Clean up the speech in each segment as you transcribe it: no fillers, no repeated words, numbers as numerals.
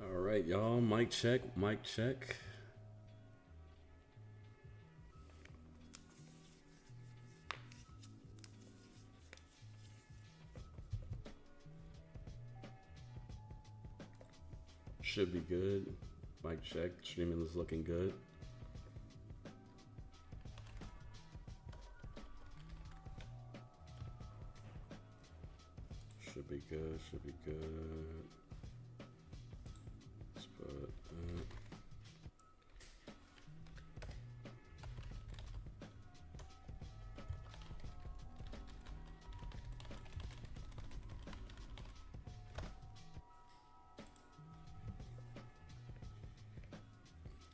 All right, y'all. Mic check. Mic check. Should be good. Mic check. Streaming is looking good. Should be good. Should be good. Let's put,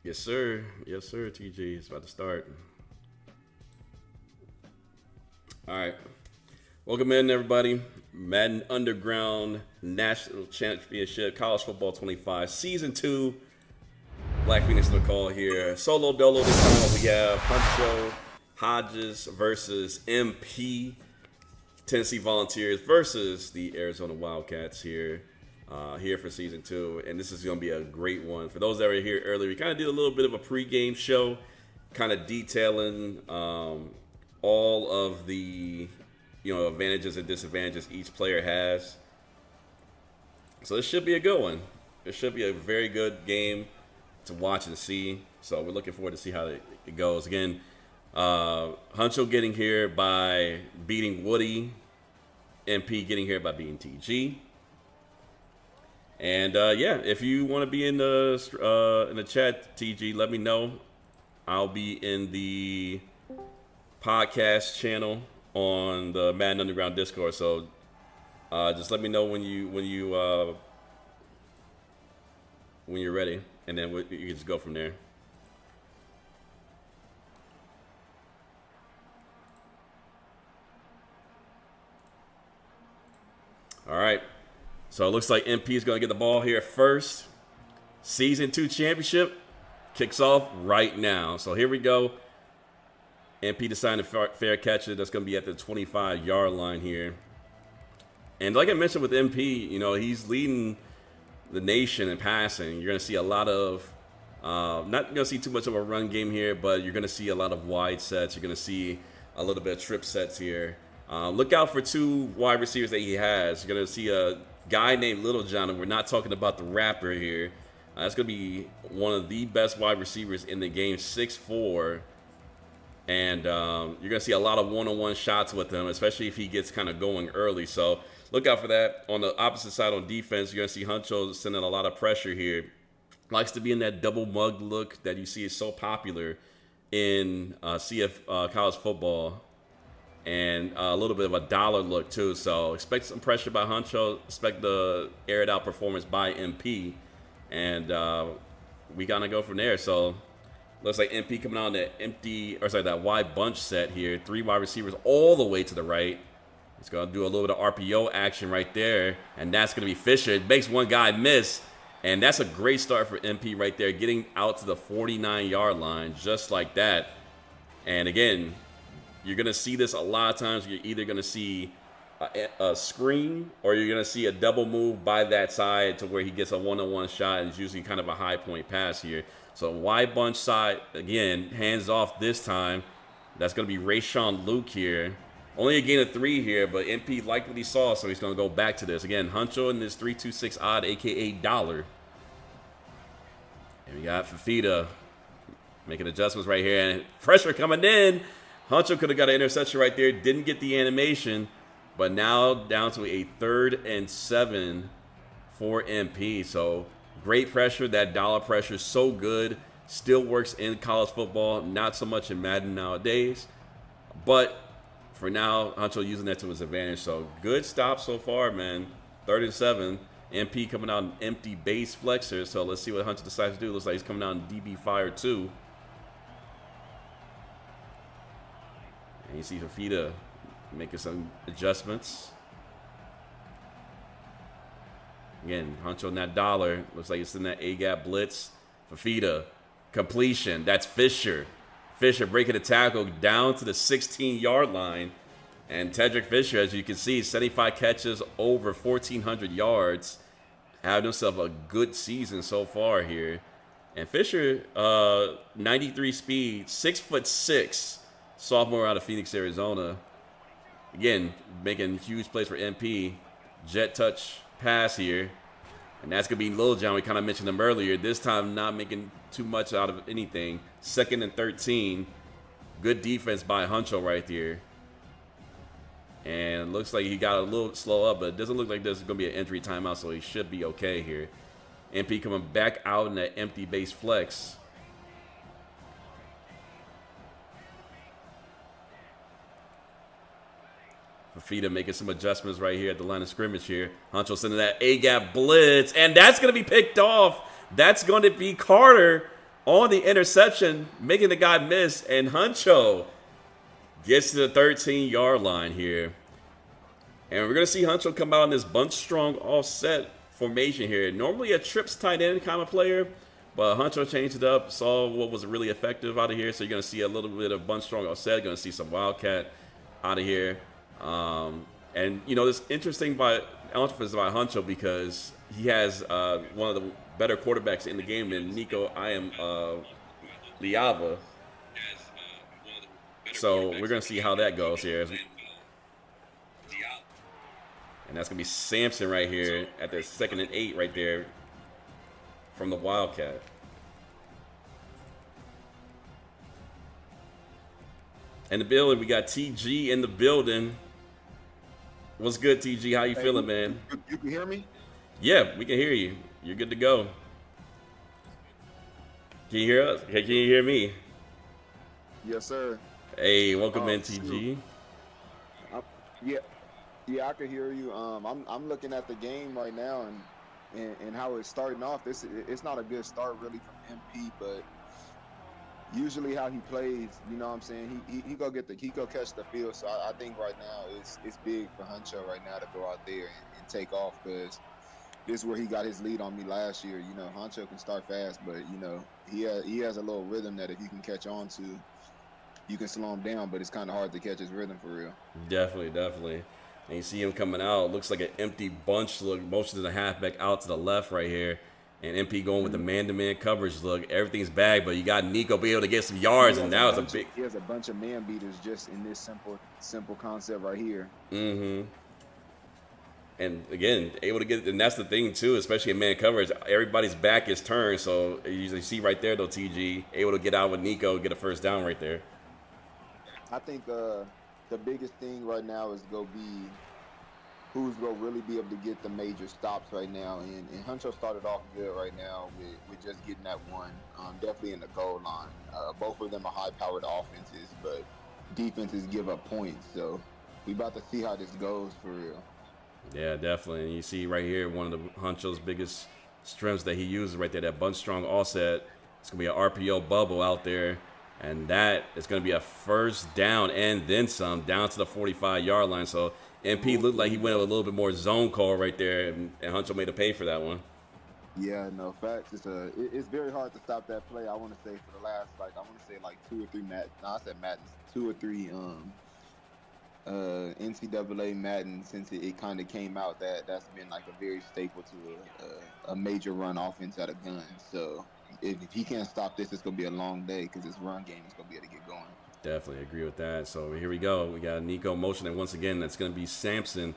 Yes, sir. Yes, sir. TG. It's about to start. All right. Welcome in, everybody. Madden Underground National Championship College Football 25 Season 2. Black Phoenix in the call here. Solo dolo this time. We have Huncho Hodges versus MP. Tennessee Volunteers versus the Arizona Wildcats here. Here for season 2, and this is going to be a great one. For those that were here earlier, we kind of did a little bit of a pregame show, kind of detailing all of the advantages and disadvantages each player has. So this should be a good one. It should be a very good game to watch and see. So we're looking forward to see how it goes. Again, Huncho getting here by beating Woody, MP getting here by beating TG. And yeah, if you want to be in the chat, TG, let me know. I'll be in the podcast channel on the Madden Underground Discord. So just let me know when you're ready, and then you can just go from there. All right. So it looks like MP is going to get the ball here first. Season 2 championship kicks off right now. So here we go. MP deciding to fair catch it. That's going to be at the 25-yard line here. And like I mentioned with MP, he's leading the nation in passing. You're going to see a lot of, not going to see too much of a run game here, but you're going to see a lot of wide sets. You're going to see a little bit of trip sets here. Look out for 2 wide receivers that he has. You're going to see a guy named Little John, and we're not talking about the rapper here. That's going to be one of the best wide receivers in the game, 6'4". And you're going to see a lot of one-on-one shots with him, especially if he gets kind of going early. So look out for that. On the opposite side on defense, you're going to see Huncho sending a lot of pressure here. Likes to be in that double mug look that you see is so popular in CF college football. And a little bit of a dollar look, too. So expect some pressure by Huncho. Expect the aired out performance by MP. And we got to go from there. So looks like MP coming on that wide bunch set here. 3 wide receivers all the way to the right. He's going to do a little bit of RPO action right there. And that's going to be Fisher. It makes one guy miss. And that's a great start for MP right there. Getting out to the 49-yard line just like that. And again, you're going to see this a lot of times. You're either going to see a screen or you're going to see a double move by that side to where he gets a one-on-one shot, and it's usually kind of a high-point pass here. So wide bunch side, again, hands off this time. That's going to be Rayshawn Luke here. Only a gain of 3 here, but MP liked what he saw, so he's going to go back to this. Again, Huncho in this 326 odd, a.k.a. dollar. And we got Fafita making adjustments right here, and pressure coming in. Huncho could have got an interception right there. Didn't get the animation. But now down to a 3rd and 7 for MP. So great pressure. That dollar pressure is so good. Still works in college football. Not so much in Madden nowadays. But for now, Huncho using that to his advantage. So good stop so far, man. 3rd and 7. MP coming out an empty base flexor. So let's see what Huncho decides to do. Looks like he's coming out in DB fire too. And you see Fafita making some adjustments. Again, Huncho on that dollar. Looks like it's in that A-gap blitz. Fafita, completion. That's Fisher. Fisher breaking the tackle down to the 16-yard line. And Tedrick Fisher, as you can see, 75 catches, over 1,400 yards. having himself a good season so far here. And Fisher, 93 speed, 6'6", sophomore out of Phoenix, Arizona. Again, making huge plays for MP. Jet touch pass here. And that's going to be Lil John. We kind of mentioned him earlier. This time not making too much out of anything. 2nd and 13. Good defense by Huncho right there. And looks like he got a little slow up, but it doesn't look like there's going to be an entry timeout, so he should be okay here. MP coming back out in that empty base flex. Fafita making some adjustments right here at the line of scrimmage here. Huncho sending that A-gap blitz, and that's going to be picked off. That's going to be Carter on the interception, making the guy miss, and Huncho gets to the 13-yard line here. And we're going to see Huncho come out in this bunch strong offset formation here. Normally a trips tight end kind of player, but Huncho changed it up, saw what was really effective out of here. So you're going to see a little bit of bunch strong offset. Going to see some wildcat out of here. And, you know, this interesting by offense by Huncho because he has one of the better quarterbacks in the game than Nico Liava. So we're going to see how that goes here. And that's going to be Sampson right here at the 2nd and 8 right there from the Wildcat. In the building, we got TG in the building. What's good, TG? How you feeling, man? You can hear me? Yeah, we can hear you. You're good to go. Can you hear us? Hey, can you hear me? Yes, sir. Hey, welcome in, TG. Yeah, I can hear you. I'm looking at the game right now and how it's starting off. It's not a good start really from MP, but usually how he plays, you know what I'm saying? He go catch the field. So I think right now it's big for Huncho right now to go out there and take off because this is where he got his lead on me last year. You know, Huncho can start fast, but you know he has a little rhythm that if you can catch on to, you can slow him down. But it's kind of hard to catch his rhythm for real. Definitely. And you see him coming out. Looks like an empty bunch look. Motion to the halfback out to the left right here. And MP going with the man-to-man coverage look. Everything's bagged, but you got Nico be able to get some yards, and now it's a big. He has a bunch of man beaters just in this simple concept right here. Mm-hmm. And again, able to get, and that's the thing too, especially in man coverage. Everybody's back is turned, so you see right there though, TG able to get out with Nico, get a first down right there. I think the biggest thing right now is going to be who's going to really be able to get the major stops right now. And Huncho started off good right now with just getting that one, definitely in the goal line. Both of them are high-powered offenses, but defenses give up points. So we about to see how this goes for real. Yeah, definitely. And you see right here, one of the Huncho's biggest strengths that he uses right there, that bunch strong offset. It's going to be an RPO bubble out there. And that is going to be a first down and then some down to the 45-yard line. So MP looked like he went a little bit more zone call right there, and Huncho made a pay for that one. Yeah, no, facts. It's very hard to stop that play. I want to say for the last, like 2 or 3 Madden, 2 or 3 NCAA Madden since it kind of came out. That's been like a very staple to a major run offense at a gun. So if he can't stop this, it's gonna be a long day because this run game is gonna be able to get going. Definitely agree with that. So here we go. We got Nico motioning once again. That's gonna be Sampson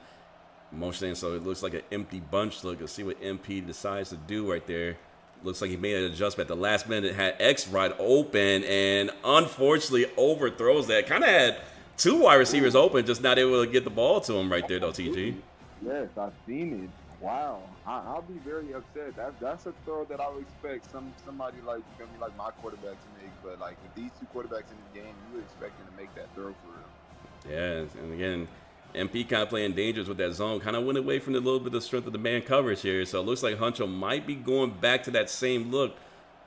motioning. So it looks like an empty bunch look. Let's see what MP decides to do right there. Looks like he made an adjustment at the last minute. It had X right open and unfortunately overthrows that. Kind of had 2 wide receivers open, just not able to get the ball to him right there though, TG. Yes, I've seen it. Wow, I'll be very upset. That's a throw that I would expect somebody like my quarterback to make. But like with these 2 quarterbacks in this game, you would expect them to make that throw for real. Yeah, and again, MP kind of playing dangerous with that zone. Kind of went away from the little bit of strength of the man coverage here. So it looks like Huncho might be going back to that same look,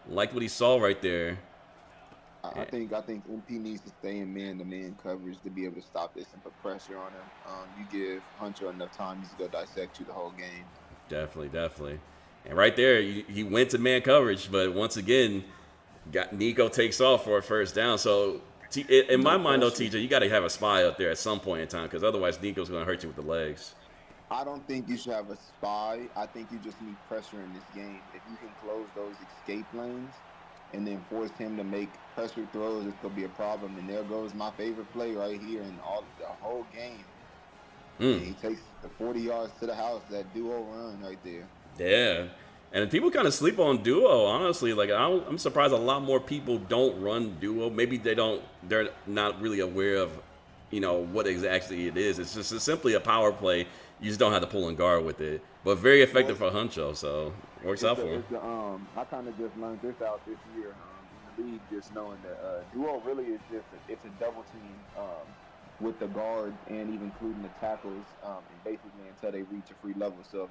like what he saw right there. I think MP needs to stay in man-to-man coverage to be able to stop this and put pressure on him. You give Huncho enough time, he's going to dissect you the whole game. Definitely. And right there, he went to man coverage, but once again, Nico takes off for a first down. So in my mind, though, TJ, you got to have a spy up there at some point in time because otherwise Nico's going to hurt you with the legs. I don't think you should have a spy. I think you just need pressure in this game. If you can close those escape lanes and then force him to make pressure throws, it's gonna be a problem. And there goes my favorite play right here in all the whole game. And Mm. he takes the 40 yards to the house. That duo run right there. Yeah. And people kind of sleep on duo, honestly. Like I'm surprised a lot more people don't run duo. Maybe they're not really aware of, what exactly it is. It's just simply a power play. You just don't have to pull and guard with it. But very Well, effective for Huncho, so works out for him. I kind of just learned this out this year in the league, just knowing that duo really is just it's a double team with the guards and even including the tackles, and basically until they reach a free level. So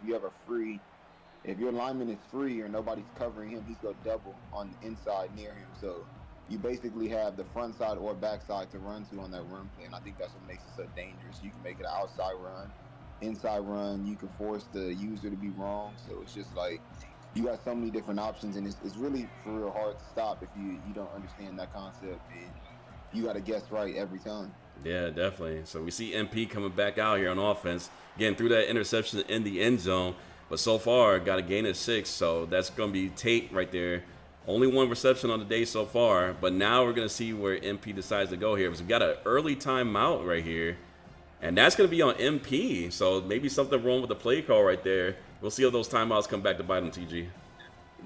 if your lineman is free or nobody's covering him, he's going to double on the inside near him. So you basically have the front side or back side to run to on that run play. And I think that's what makes it so dangerous. You can make it an outside run, inside run. You can force the user to be wrong. So it's just like you got so many different options. And it's really for real hard to stop if you don't understand that concept. And you got to guess right every time. Yeah, definitely. So we see MP coming back out here on offense, getting through that interception in the end zone. But so far, got a gain of 6, so that's going to be Tate right there. Only 1 reception on the day so far, but now we're going to see where MP decides to go here. Because we got an early timeout right here, and that's going to be on MP. So maybe something wrong with the play call right there. We'll see if those timeouts come back to bite him, TG.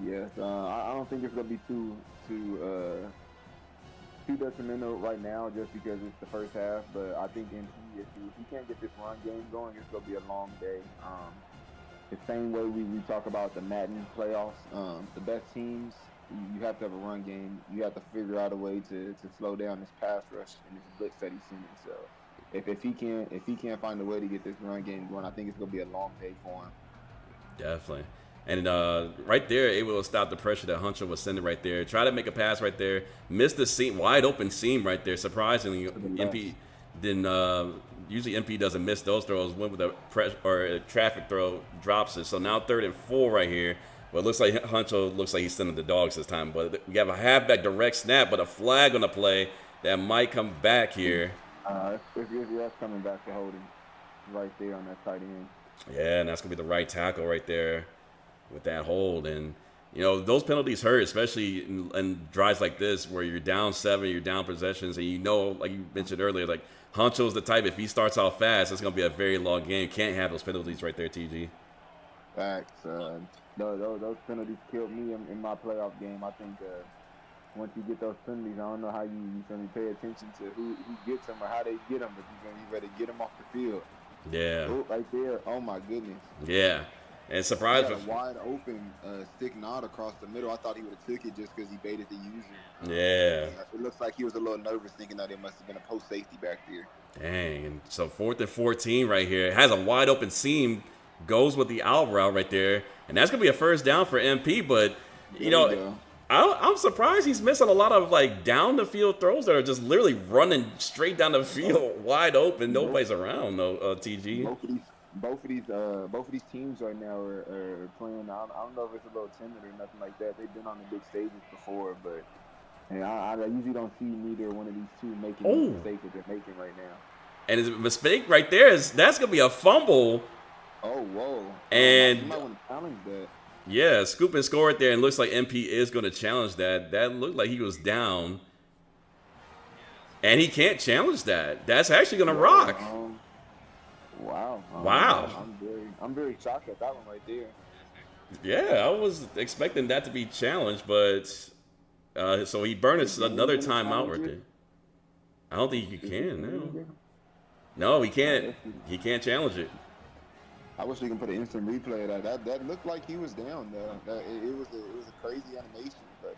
Yes, I don't think it's going to be too detrimental right now just because it's the first half. But I think MP, if he can't get this run game going, it's going to be a long day. The same way we talk about the Madden playoffs, the best teams, you have to have a run game. You have to figure out a way to slow down this pass rush and this blitz that he's sending. So if he can't find a way to get this run game going, I think it's gonna be a long day for him. Definitely. And right there, able to stop the pressure that Hunter was sending right there. Try to make a pass right there. Missed the seam, wide open seam right there. Surprisingly, MP didn't. Usually MP doesn't miss those throws. Went with a traffic throw, drops it. So now 3rd and 4 right here. But it looks like Huncho looks like he's sending the dogs this time. But we have a halfback direct snap, but a flag on the play that might come back here. That's coming back to holding right there on that tight end. Yeah, and that's going to be the right tackle right there with that hold. And, those penalties hurt, especially in drives like this where you're down 7, you're down possessions, and like you mentioned earlier, like Huncho's the type, if he starts out fast, it's going to be a very long game. Can't have those penalties right there, TG. Facts. Those penalties killed me in my playoff game. I think once you get those penalties, I don't know how you can pay attention to who gets them or how they get them, but you're going to be ready to get them off the field. Yeah. Oh, right there. Oh, my goodness. Yeah. And surprise a wide open stick nod across the middle. I thought he would have took it just because he baited the user. Yeah. It looks like he was a little nervous thinking that it must have been a post safety back there. Dang. And so 4th and 14 right here. It has a wide open seam. Goes with the out route right there. And that's going to be a first down for MP. But, I'm surprised he's missing a lot of, like, down the field throws that are just literally running straight down the field wide open. Nobody's around, TG. Both of these teams right now are playing. I don't know if it's a little timid or nothing like that. They've been on the big stages before, but I usually don't see neither one of these two making the mistake that they're making right now. And his mistake right there that's gonna be a fumble. Oh, whoa! And you might want to challenge that. Yeah, scoop and score it there, and looks like MP is going to challenge that. That looked like he was down, and he can't challenge that. That's actually going to rock. Wow. Wow. I'm very shocked at that one right there. Yeah, I was expecting that to be challenged, but so he burned another timeout right there. I don't think he can. No, he can't. He can't challenge it. I wish we can put an instant replay of that. That looked like he was down though. It was a crazy animation, but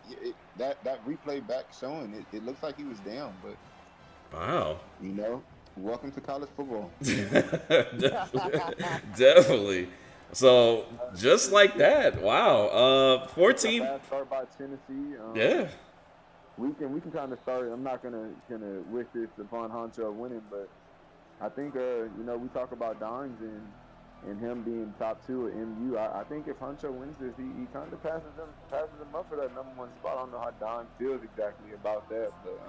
that replay back showing it looks like he was down. But wow, welcome to college football. Definitely. So just like that, wow. 14. Bad start by Tennessee. Yeah. We can kind of start. I'm not gonna wish this upon Huncho winning, but I think we talk about Dines and him being top 2 at MU. I think if Huncho wins this, he kind of passes him up for that number 1 spot. I don't know how Don feels exactly about that, but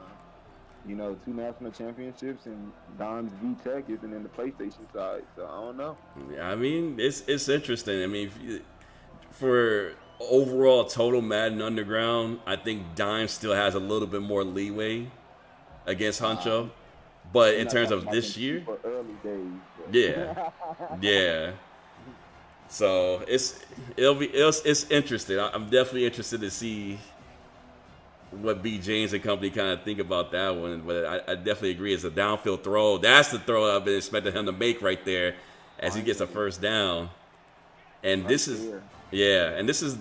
two national championships, and Don's V Tech isn't in the PlayStation side, so I don't know. I mean, it's interesting. I mean, for overall total Madden Underground, I think Dime still has a little bit more leeway against Huncho. Um, But we're in not terms talking of about them this year, super early days, yeah, but yeah. So it's interesting. I'm definitely interested to see what B James and company kind of think about that one. But I definitely agree. It's a downfield throw. That's the throw I've been expecting him to make right there, as he gets a finally, first down. And right this is, there. yeah, and this is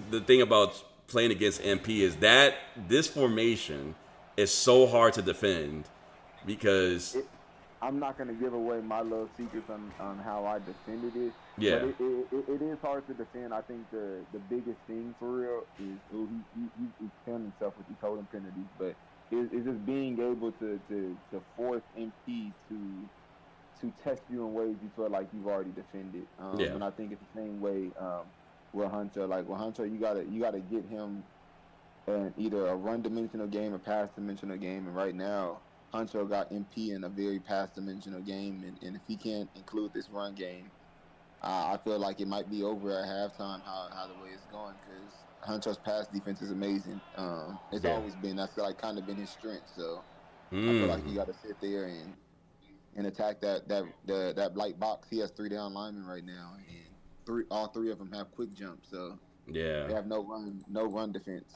the thing about playing against MP is that this formation is so hard to defend because I'm not gonna give away my little secrets on how I defended it, but yeah, it is hard to defend. I think the biggest thing for real is he's killing himself with these holding penalties, but is just being able to force MP to test you in ways you feel like you've already defended. yeah, And I think it's the same way with Hunter. Like with Hunter, you gotta get him either a run dimensional game or pass dimensional game. And right now, Huncho got MP in a very pass dimensional game, and if he can't include this run game, I feel like it might be over at halftime. How the way it's going, because Huncho's pass defense is amazing. It's yeah. always been that's like kind of been his strength. So I feel like he Mm. got to sit there and attack that light box. He has 3 down linemen right now, and all three of them have quick jumps, so Yeah, they have no run defense.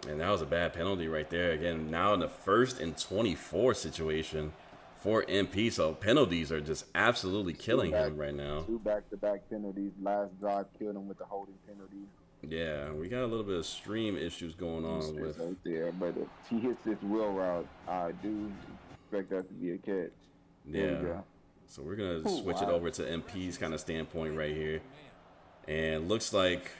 and that was a bad penalty right there. Again, now in the 1st and 24 situation for MP, so penalties are just absolutely Two killing back, him right now. two back-to-back penalties. Last drive killed him with the holding penalty. Yeah, we got a little bit of stream issues going on It's with. right there. But if he hits this wheel route, I do expect that to be a catch. There we Yeah, go. so we're gonna Oh switch it wow. over to MP's kind of standpoint right here, and looks like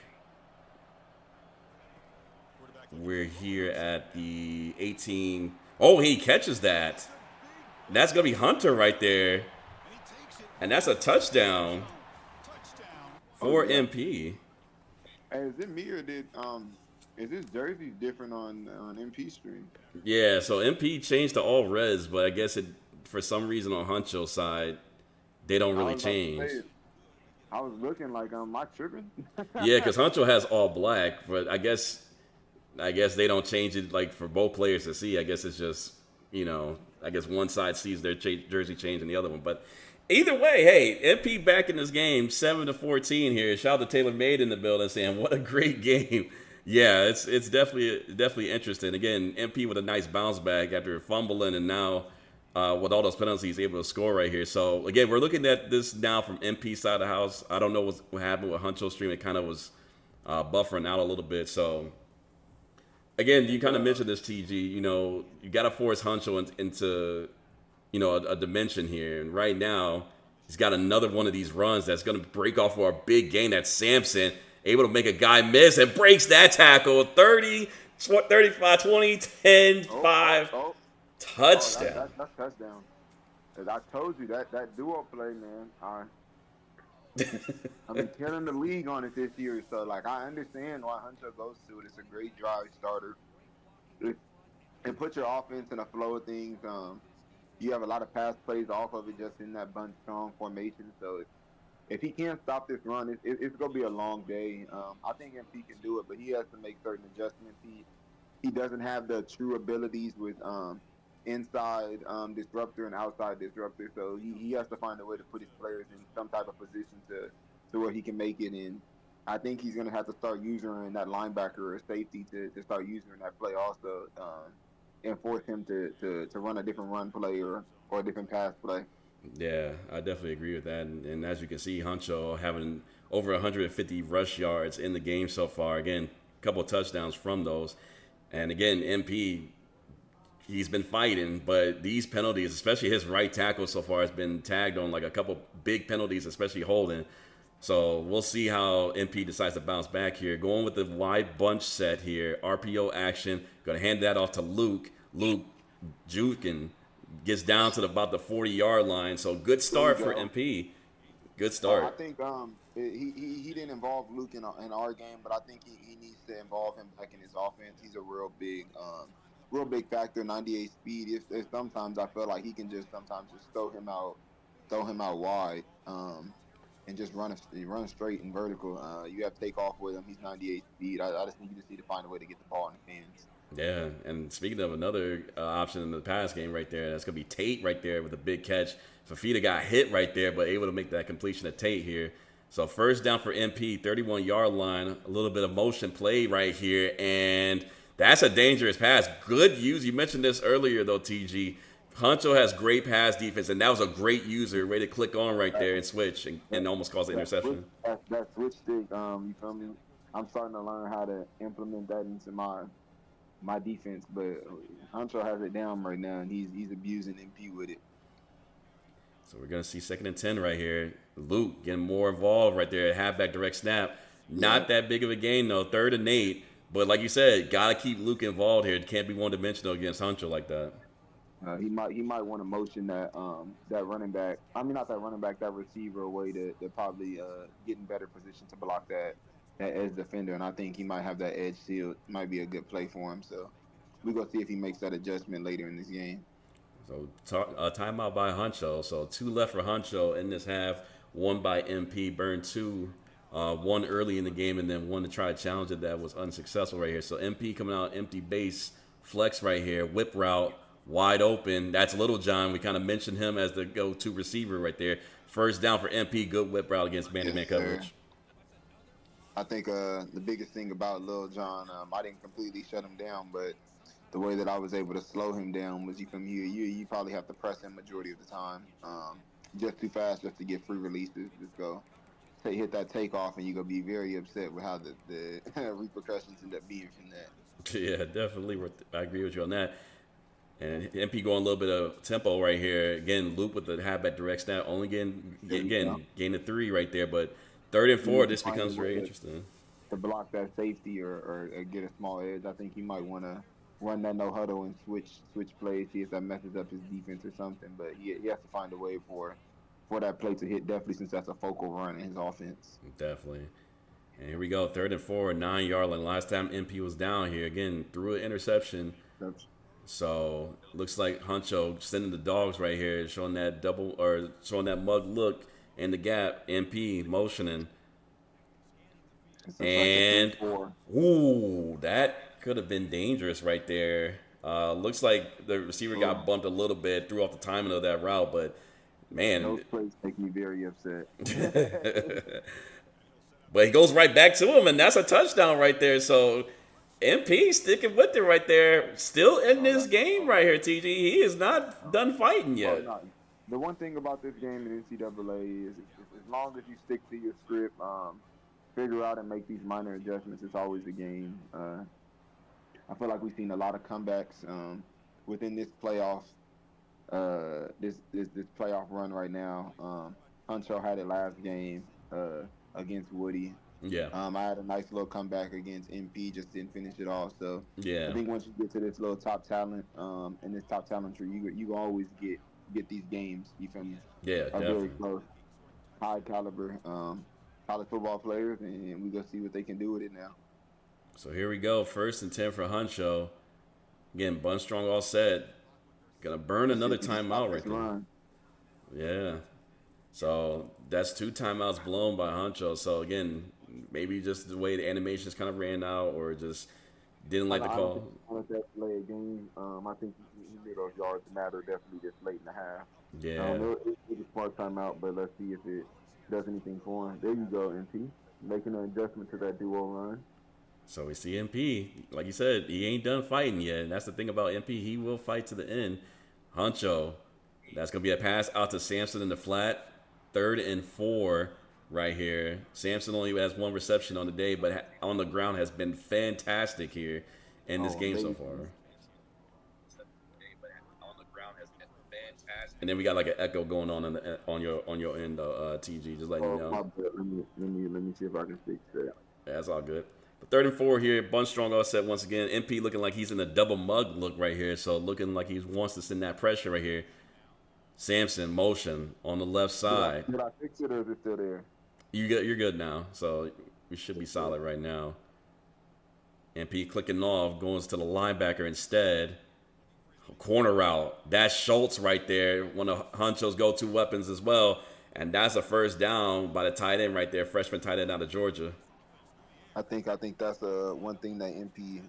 we're here at the 18. Oh, he catches that. That's gonna be Hunter right there, and that's a touchdown Oh for yeah. MP. Hey, is it me or did is this jersey different on MP stream? Yeah, so MP changed to all reds, but I guess it for some reason on Huncho's side they don't I really was about to change. say I was looking like am I tripping? Yeah, because Huncho has all black, but I guess they don't change it like for both players to see. I guess it's just I guess one side sees their jersey change and the other one. But either way, hey, MP back in this game, 7-14 here. Shout out to Taylor Made in the building saying what a great game. Yeah, it's definitely interesting. Again, MP with a nice bounce back after fumbling and now with all those penalties, he's able to score right here. So again, we're looking at this now from MP side of the house. I don't know what happened with Huncho stream. It kind of was buffering out a little bit. So again, you kind of mentioned this, TG. You got to force Huncho into a dimension here, and right now he's got another one of these runs that's going to break off for a big gain. That's Sampson able to make a guy miss and breaks that tackle. 30, 35, 20, 10, Oh, oh, 5, oh, oh, touchdown. that's touchdown. As I told you that duo play, man. I've been killing the league on it this year, so like I understand why Hunter goes to it. It's a great drive starter. It, it puts your offense in a flow of things. You have a lot of pass plays off of it just in that bunch strong formation. So if he can't stop this run, it's gonna be a long day. I think MP can do it, but he has to make certain adjustments. He doesn't have the true abilities with inside disruptor and outside disruptor. So he has to find a way to put his players in some type of position to where he can make it. And I think he's gonna have to start using that linebacker or safety to start using that play also, and force him to run a different run play or a different pass play. Yeah, I definitely agree with that. And as you can see, Huncho having over 150 rush yards in the game so far. Again, a couple of touchdowns from those. And again, MP, he's been fighting, but these penalties, especially his right tackle so far, has been tagged on like a couple big penalties, especially holding. So we'll see how MP decides to bounce back here. Going with the wide bunch set here, RPO action. Going to hand that off to Luke. Luke juking gets down to about the 40-yard line. So good There we start for go. MP. Good I start. think he didn't involve Luke in our game, but I think he needs to involve him back in his offense. He's a real big real big factor. 98 speed. If sometimes I feel like he can just sometimes just throw him out wide, and just run straight and vertical. You have takeoff with him. He's 98 speed. I just think you just need to find a way to get the ball in the hands. Yeah, and speaking of another option in the pass game right there, that's going to be Tate right there with a big catch. Fafita got hit right there, but able to make that completion to Tate here. So first down for MP, 31-yard line, a little bit of motion play right here, and that's a dangerous pass. Good use. You mentioned this earlier, though, TG. Huncho has great pass defense, and that was a great user, ready to click on right there and switch and almost cause an interception. That switch stick, you feel me? I'm starting to learn how to implement that into my defense, but Huncho has it down right now, and he's abusing MP with it. So we're going to see 2nd and 10 right here. Luke getting more involved right there. Halfback direct snap. Not that big of a gain, though. 3rd and 8. But like you said, got to keep Luke involved here. It can't be one-dimensional against Huncho like that. He might want to motion that running back. I mean, not that running back, that receiver away to probably get in better position to block that edge defender. And I think he might have that edge sealed. Might be a good play for him. So we're going to see if he makes that adjustment later in this game. So timeout by Huncho. So 2 left for Huncho in this half. 1 by MP. Burned 2. 1 early in the game and then 1 to try to challenge it that was unsuccessful right here. So MP coming out empty base. Flex right here. Whip route. Wide open. That's Little John. We kind of mentioned him as the go-to receiver right there. First down for MP. Good whip route against man-to-man coverage. I think the biggest thing about Lil John, I didn't completely shut him down, but the way that I was able to slow him down was you probably have to press him majority of the time. Just too fast just to get free releases. Just go hit that takeoff, and you're going to be very upset with how the repercussions end up being from that. Yeah, definitely. I agree with you on that. And MP going a little bit of tempo right here. Again, Luke with the halfback direct snap. Only gain a 3 right there. But 3rd and 4, this becomes very interesting. To block that safety or get a small edge, I think he might want to run that no huddle and switch plays, see if that messes up his defense or something. But he has to find a way for that play to hit, definitely, since that's a focal run in his offense. Definitely. And here we go, 3rd and 4, 9-yard line. Last time MP was down here, again, threw an interception. So looks like Huncho sending the dogs right here, showing that showing that mug look in the gap. MP motioning, and that could have been dangerous right there. Looks like the receiver got bumped a little bit, threw off the timing of that route, but man, those plays make me very upset. But he goes right back to him, and that's a touchdown right there. So MP sticking with it right there. Still in this game right here, TG. He is not done fighting yet. The one thing about this game in NCAA is as long as you stick to your script, figure out and make these minor adjustments, it's always a game. I feel like we've seen a lot of comebacks within this playoff this playoff run right now. Huncho had it last game against Woody. Yeah. I had a nice little comeback against MP, just didn't finish it off. So yeah, I think once you get to this little top talent, in this top talent tree, you can always get these games. You feel me? Yeah, definitely. Very close, high caliber college football players, and we gonna see what they can do with it now. So here we go, 1st and 10 for Huncho. Again, Bun Strong all set. Gonna burn another timeout right there. Yeah. So that's 2 timeouts blown by Huncho. So again, maybe just the way the animations kind of ran out, or just didn't like the call. I don't think that play a game. I think he made those yards matter definitely this late in the half. Yeah. It's a smart timeout, but let's see if it does anything for him. There you go, MP, making an adjustment to that duo run. So we see MP, like you said, he ain't done fighting yet. And that's the thing about MP. He will fight to the end. Huncho, that's going to be a pass out to Sampson in the flat. 3rd and 4 right here. Sampson only has 1 reception on the day, but on the ground has been fantastic here in this game so far. And then we got like an echo going on your end, TG. Just letting you know. Let me see if I can fix that. That's all good. But 3rd and 4 here. Bun Strong all set once again. MP looking like he's in a double mug look right here. So looking like he wants to send that pressure right here. Sampson motion on the left side. Did I fix it or is it still there? You're good now. So we should be solid right now. MP clicking off, goes to the linebacker instead. Corner route. That's Schultz right there, one of Huncho's go-to weapons as well. And that's a first down by the tight end right there, freshman tight end out of Georgia. I think that's one thing that MP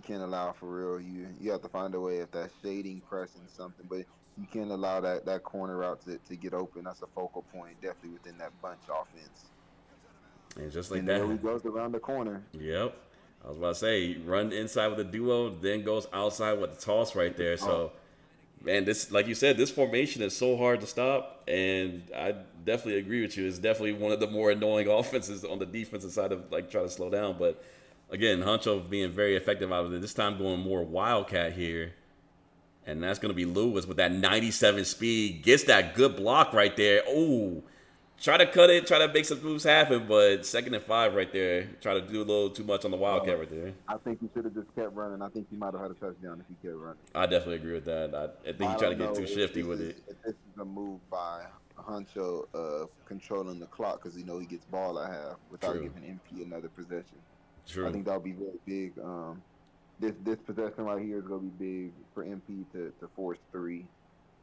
can't allow for real. You have to find a way if that's shading, pressing something, but you can't allow that corner route to get open. That's a focal point, definitely within that bunch offense. And just like And that. there he goes around the corner. Yep. I was about to say, run inside with the duo, then goes outside with the toss right there. So, man, this, like you said, this formation is so hard to stop. And I definitely agree with you. It's definitely one of the more annoying offenses on the defensive side of like trying to slow down. But again, Huncho being very effective out of it. This time going more Wildcat here. And that's going to be Lewis with that 97 speed. Gets that good block right there. Ooh. Try to cut it, try to make some moves happen, but 2nd and 5 right there. Try to do a little too much on the Wildcat right there. I think he should have just kept running. I think he might have had a touchdown if he kept running. I definitely agree with that. I think he tried to get too shifty with it. If this is a move by Huncho of controlling the clock because he gets ball at half without True. giving MP another possession. True. I think that'll be very big. This possession right here is gonna be big for MP to force 3,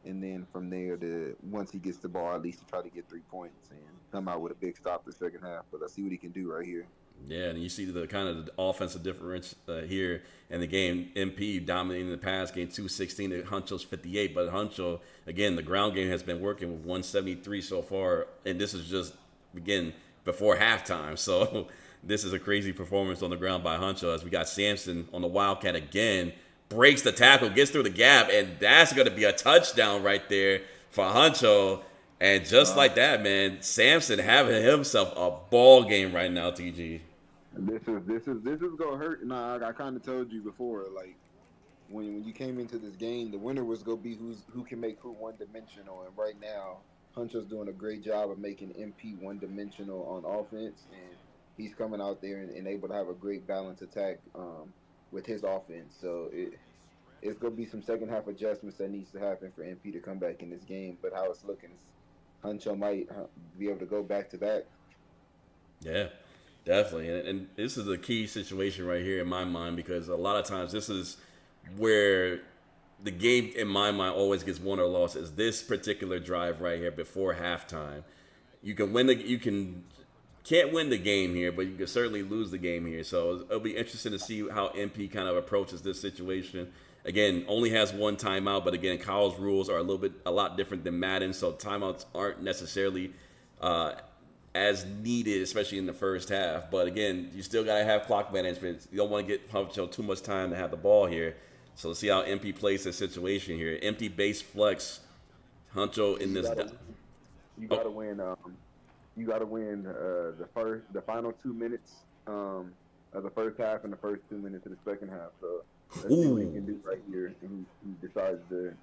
and then from there to once he gets the ball, at least to try to get 3 points and come out with a big stop the second half. But let's see what he can do right here. Yeah, and you see the kind of the offensive difference here in the game. MP dominating the pass game, 216 to Huncho's 58. But Huncho, again, the ground game has been working with 173 so far, and this is just again before halftime. So this is a crazy performance on the ground by Huncho as we got Sampson on the Wildcat again. Breaks the tackle, gets through the gap, and that's going to be a touchdown right there for Huncho. And just like that, man, Sampson having himself a ball game right now, TG. This is gonna hurt. Nah, I kind of told you before, like when you came into this game, the winner was gonna be who can make who one dimensional. And right now, Hunter's doing a great job of making MP one dimensional on offense, and he's coming out there and able to have a great balanced attack with his offense. So it's gonna be some second half adjustments that needs to happen for MP to come back in this game. But how it's looking, Huncho might be able to go back to that. Yeah, definitely. And this is a key situation right here in my mind because a lot of times this is where the game, in my mind, always gets won or lost is this particular drive right here before halftime. You can win can't win the game here, but you can certainly lose the game here. So it'll be interesting to see how MP kind of approaches this situation. Again, only has one timeout, but again, college rules are a lot different than Madden, so timeouts aren't necessarily as needed, especially in the first half. But again, you still gotta have clock management. You don't want to get Huncho too much time to have the ball here. So let's see how MP plays this situation here. Empty base flex, Huncho in this. You gotta win. You gotta win the final 2 minutes of the first half and the first 2 minutes of the second half. So let's see what he can do right here. And he decides to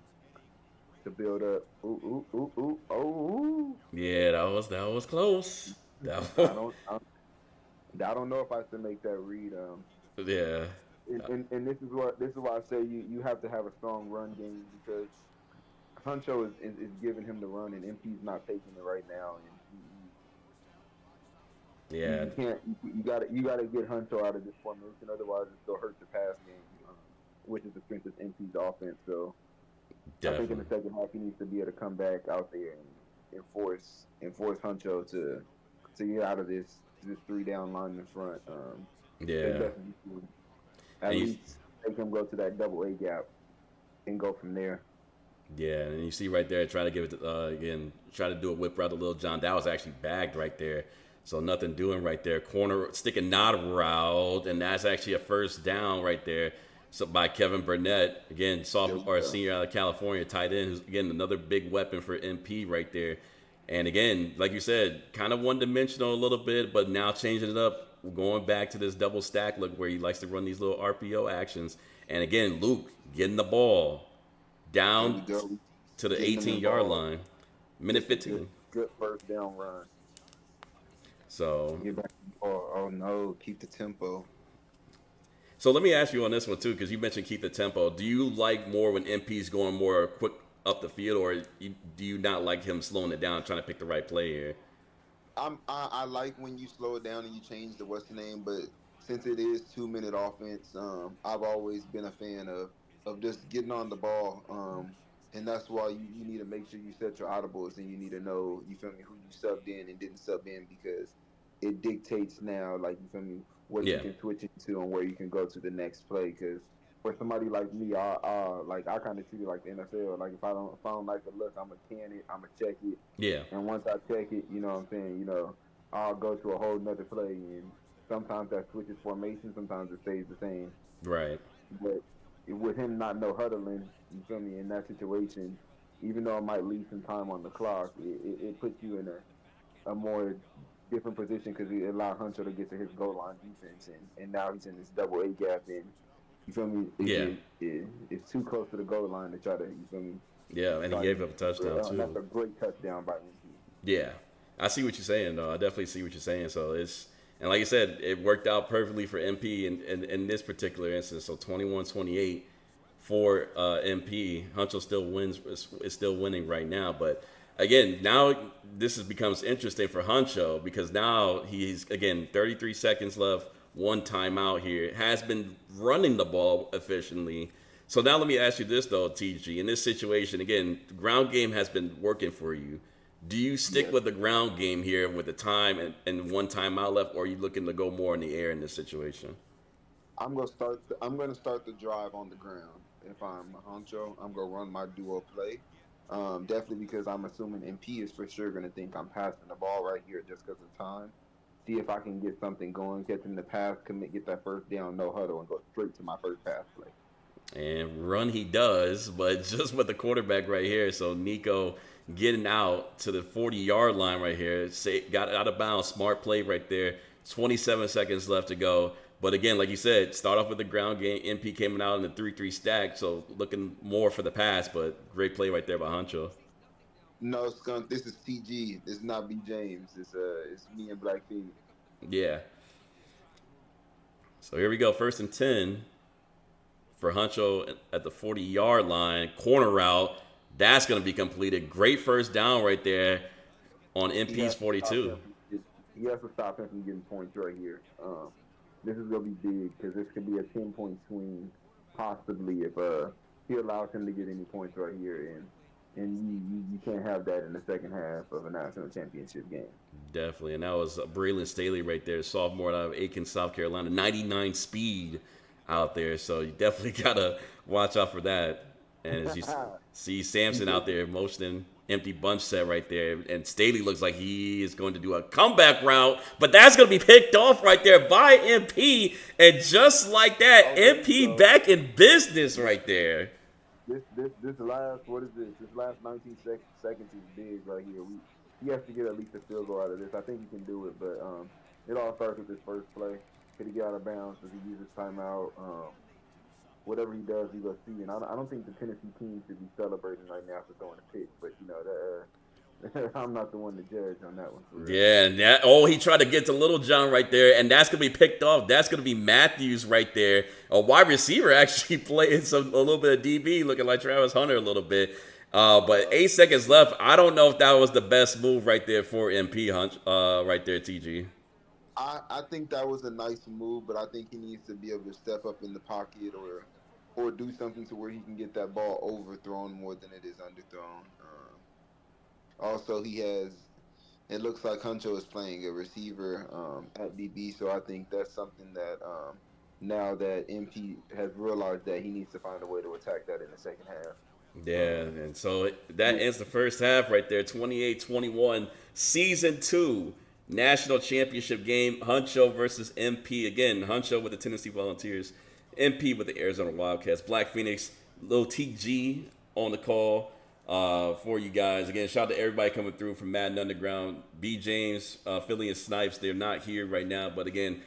build up. Ooh. Yeah, that was close. I don't know if I should make that read. Yeah. And this is why I say you have to have a strong run game because Huncho is giving him the run and MP's not taking it right now. And yeah. You gotta get Huncho out of this formation, otherwise it'll hurt the pass game, which is the strength of MP's offense. So definitely. I think in the second half he needs to be able to come back out there and force Huncho to get out of this 3-down line in front. At least make him go to that double A gap and go from there. Yeah, and you see right there, try to give it again, try to do a whip route to Lil John. That was actually bagged right there. So nothing doing right there. Corner sticking nod route, and that's actually a first down right there. So by Kevin Burnett, again, senior out of California, tight end, who's again another big weapon for MP right there. And again, like you said, kind of one-dimensional a little bit, but now changing it up, going back to this double stack look where he likes to run these little RPO actions. And again, Luke getting the ball down to the 18-yard line, minute 15. Good first down run. So get back to the ball. Oh no, keep the tempo. So let me ask you on this one too, because you mentioned keep the tempo. Do you like more when MP's going more quick up the field, or do you not like him slowing it down, trying to pick the right play here? I like when you slow it down and you change the what's the name, but since it is 2 minute offense, I've always been a fan of just getting on the ball. And that's why you need to make sure you set your audibles and you need to know, you feel me, who you subbed in and didn't sub in, because it dictates now, like, you feel me, what you Yeah, can switch into and where you can go to the next play. Because for somebody like me, I kind of treat it like the NFL. Like, if I don't like the look, I'm gonna can it, I'm gonna check it, yeah, and once I check it, you know what I'm saying, I'll go to a whole nother play, and sometimes that switches formation, sometimes it stays the same. right. But with him not no huddling, you feel me, in that situation, even though it might leave some time on the clock, it puts you in a more different position, because it allowed Hunter to get to his goal line defense, and now he's in this double A gap, and you feel me, Yeah, it's too close to the goal line to try to, you feel me, yeah, and he try gave up a touchdown and that's too. a great touchdown by MP. Yeah, I see what you're saying, though. I definitely see what you're saying. So it's and like I said, it worked out perfectly for MP in this particular instance. So 21-28 for MP. Huncho still wins. Is still winning right now, but again, now becomes interesting for Huncho because now he's again 33 seconds left, one timeout here. Has been running the ball efficiently. So now let me ask you this though, TG. In this situation, again, the ground game has been working for you. Do you stick Yeah. with the ground game here with the time and one timeout left, or are you looking to go more in the air in this situation? I'm gonna start the drive on the ground. If I'm Honcho, I'm gonna run my duo play. Definitely, because I'm assuming MP is for sure gonna think I'm passing the ball right here just because of time. See if I can get something going, catch him the pass, commit, get that first down, no huddle, and go straight to my first pass play. And run he does, but just with the quarterback right here. So Nico getting out to the 40-yard line right here. Got out of bounds. Smart play right there. 27 seconds left to go. But again, like you said, start off with the ground game. MP coming out in the 3-3 stack, so looking more for the pass, but great play right there by Huncho. No, skunk. This is TG. This is not B James. It's me and Black Feet. Yeah. So here we go. First and 10 for Huncho at the 40-yard line. Corner route. That's going to be completed. Great first down right there on He MP's has to stop him. 42. He has to stop him from getting points right here. This is gonna be big, because this could be a 10 point swing, possibly, if he allows him to get any points right here, and you can't have that in the second half of a national championship game. Definitely. And that was Braylon Staley right there, sophomore out of Aiken, South Carolina. 99 speed out there. So you definitely got to watch out for that. And as you see Sampson out there motioning, empty bunch set right there. And Staley looks like he is going to do a comeback route. But that's going to be picked off right there by MP. And just like that, Okay, MP so back in business right there. this last, what is this? This last 19 seconds is big right here. He has to get at least a field goal out of this. I think he can do it, but it all starts with his first play. Could he get out of bounds? Does he use his timeout? Whatever he does, we go see. And I don't think the Tennessee team should be celebrating right now for throwing a pick, but I'm not the one to judge on that one. For real. Yeah, and he tried to get to Little John right there, and that's gonna be picked off. That's gonna be Matthews right there, a wide receiver actually playing a little bit of DB, looking like Travis Hunter a little bit. But 8 seconds left. I don't know if that was the best move right there for MP Hunt, right there, TG. I think that was a nice move, but I think he needs to be able to step up in the pocket, or do something to where he can get that ball overthrown more than it is underthrown. Also, he has. It looks like Huncho is playing a receiver at DB, so I think that's something that now that MP has realized that he needs to find a way to attack that in the second half. Yeah, Um, and so that ends the first half right there, 28-21, Season 2, National Championship game, Huncho versus MP. Again, Huncho with the Tennessee Volunteers, MP with the Arizona Wildcats. Black Phoenix, Lil TG on the call for you guys. Again, shout out to everybody coming through from Madden Underground. B. James, Philly and Snipes, they're not here right now, but again,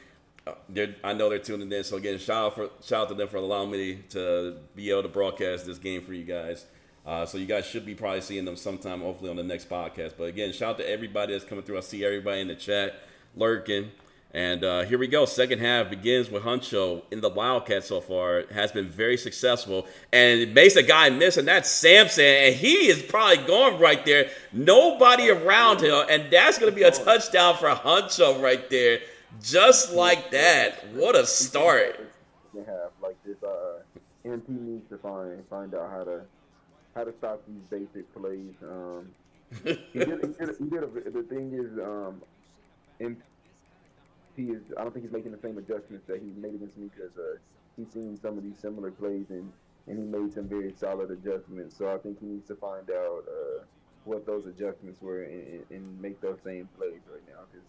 I know they're tuning in. So again, shout out to them for allowing me to be able to broadcast this game for you guys. So you guys should be probably seeing them sometime, hopefully on the next podcast. But again, shout out to everybody that's coming through. I see everybody in the chat lurking. And here we go. Second half begins with Huncho in the Wildcat so far. It has been very successful. And it makes a guy miss, and that's Sampson. And he is probably going right there. Nobody around him. And that's going to be a touchdown for Huncho right there. Just Yeah, like that. What a he should start. have like this. MP needs to find out how to stop these basic plays. The thing is, MP is. I don't think he's making the same adjustments that he made against me because he's seen some of these similar plays and he made some very solid adjustments. So I think he needs to find out what those adjustments were and make those same plays right now because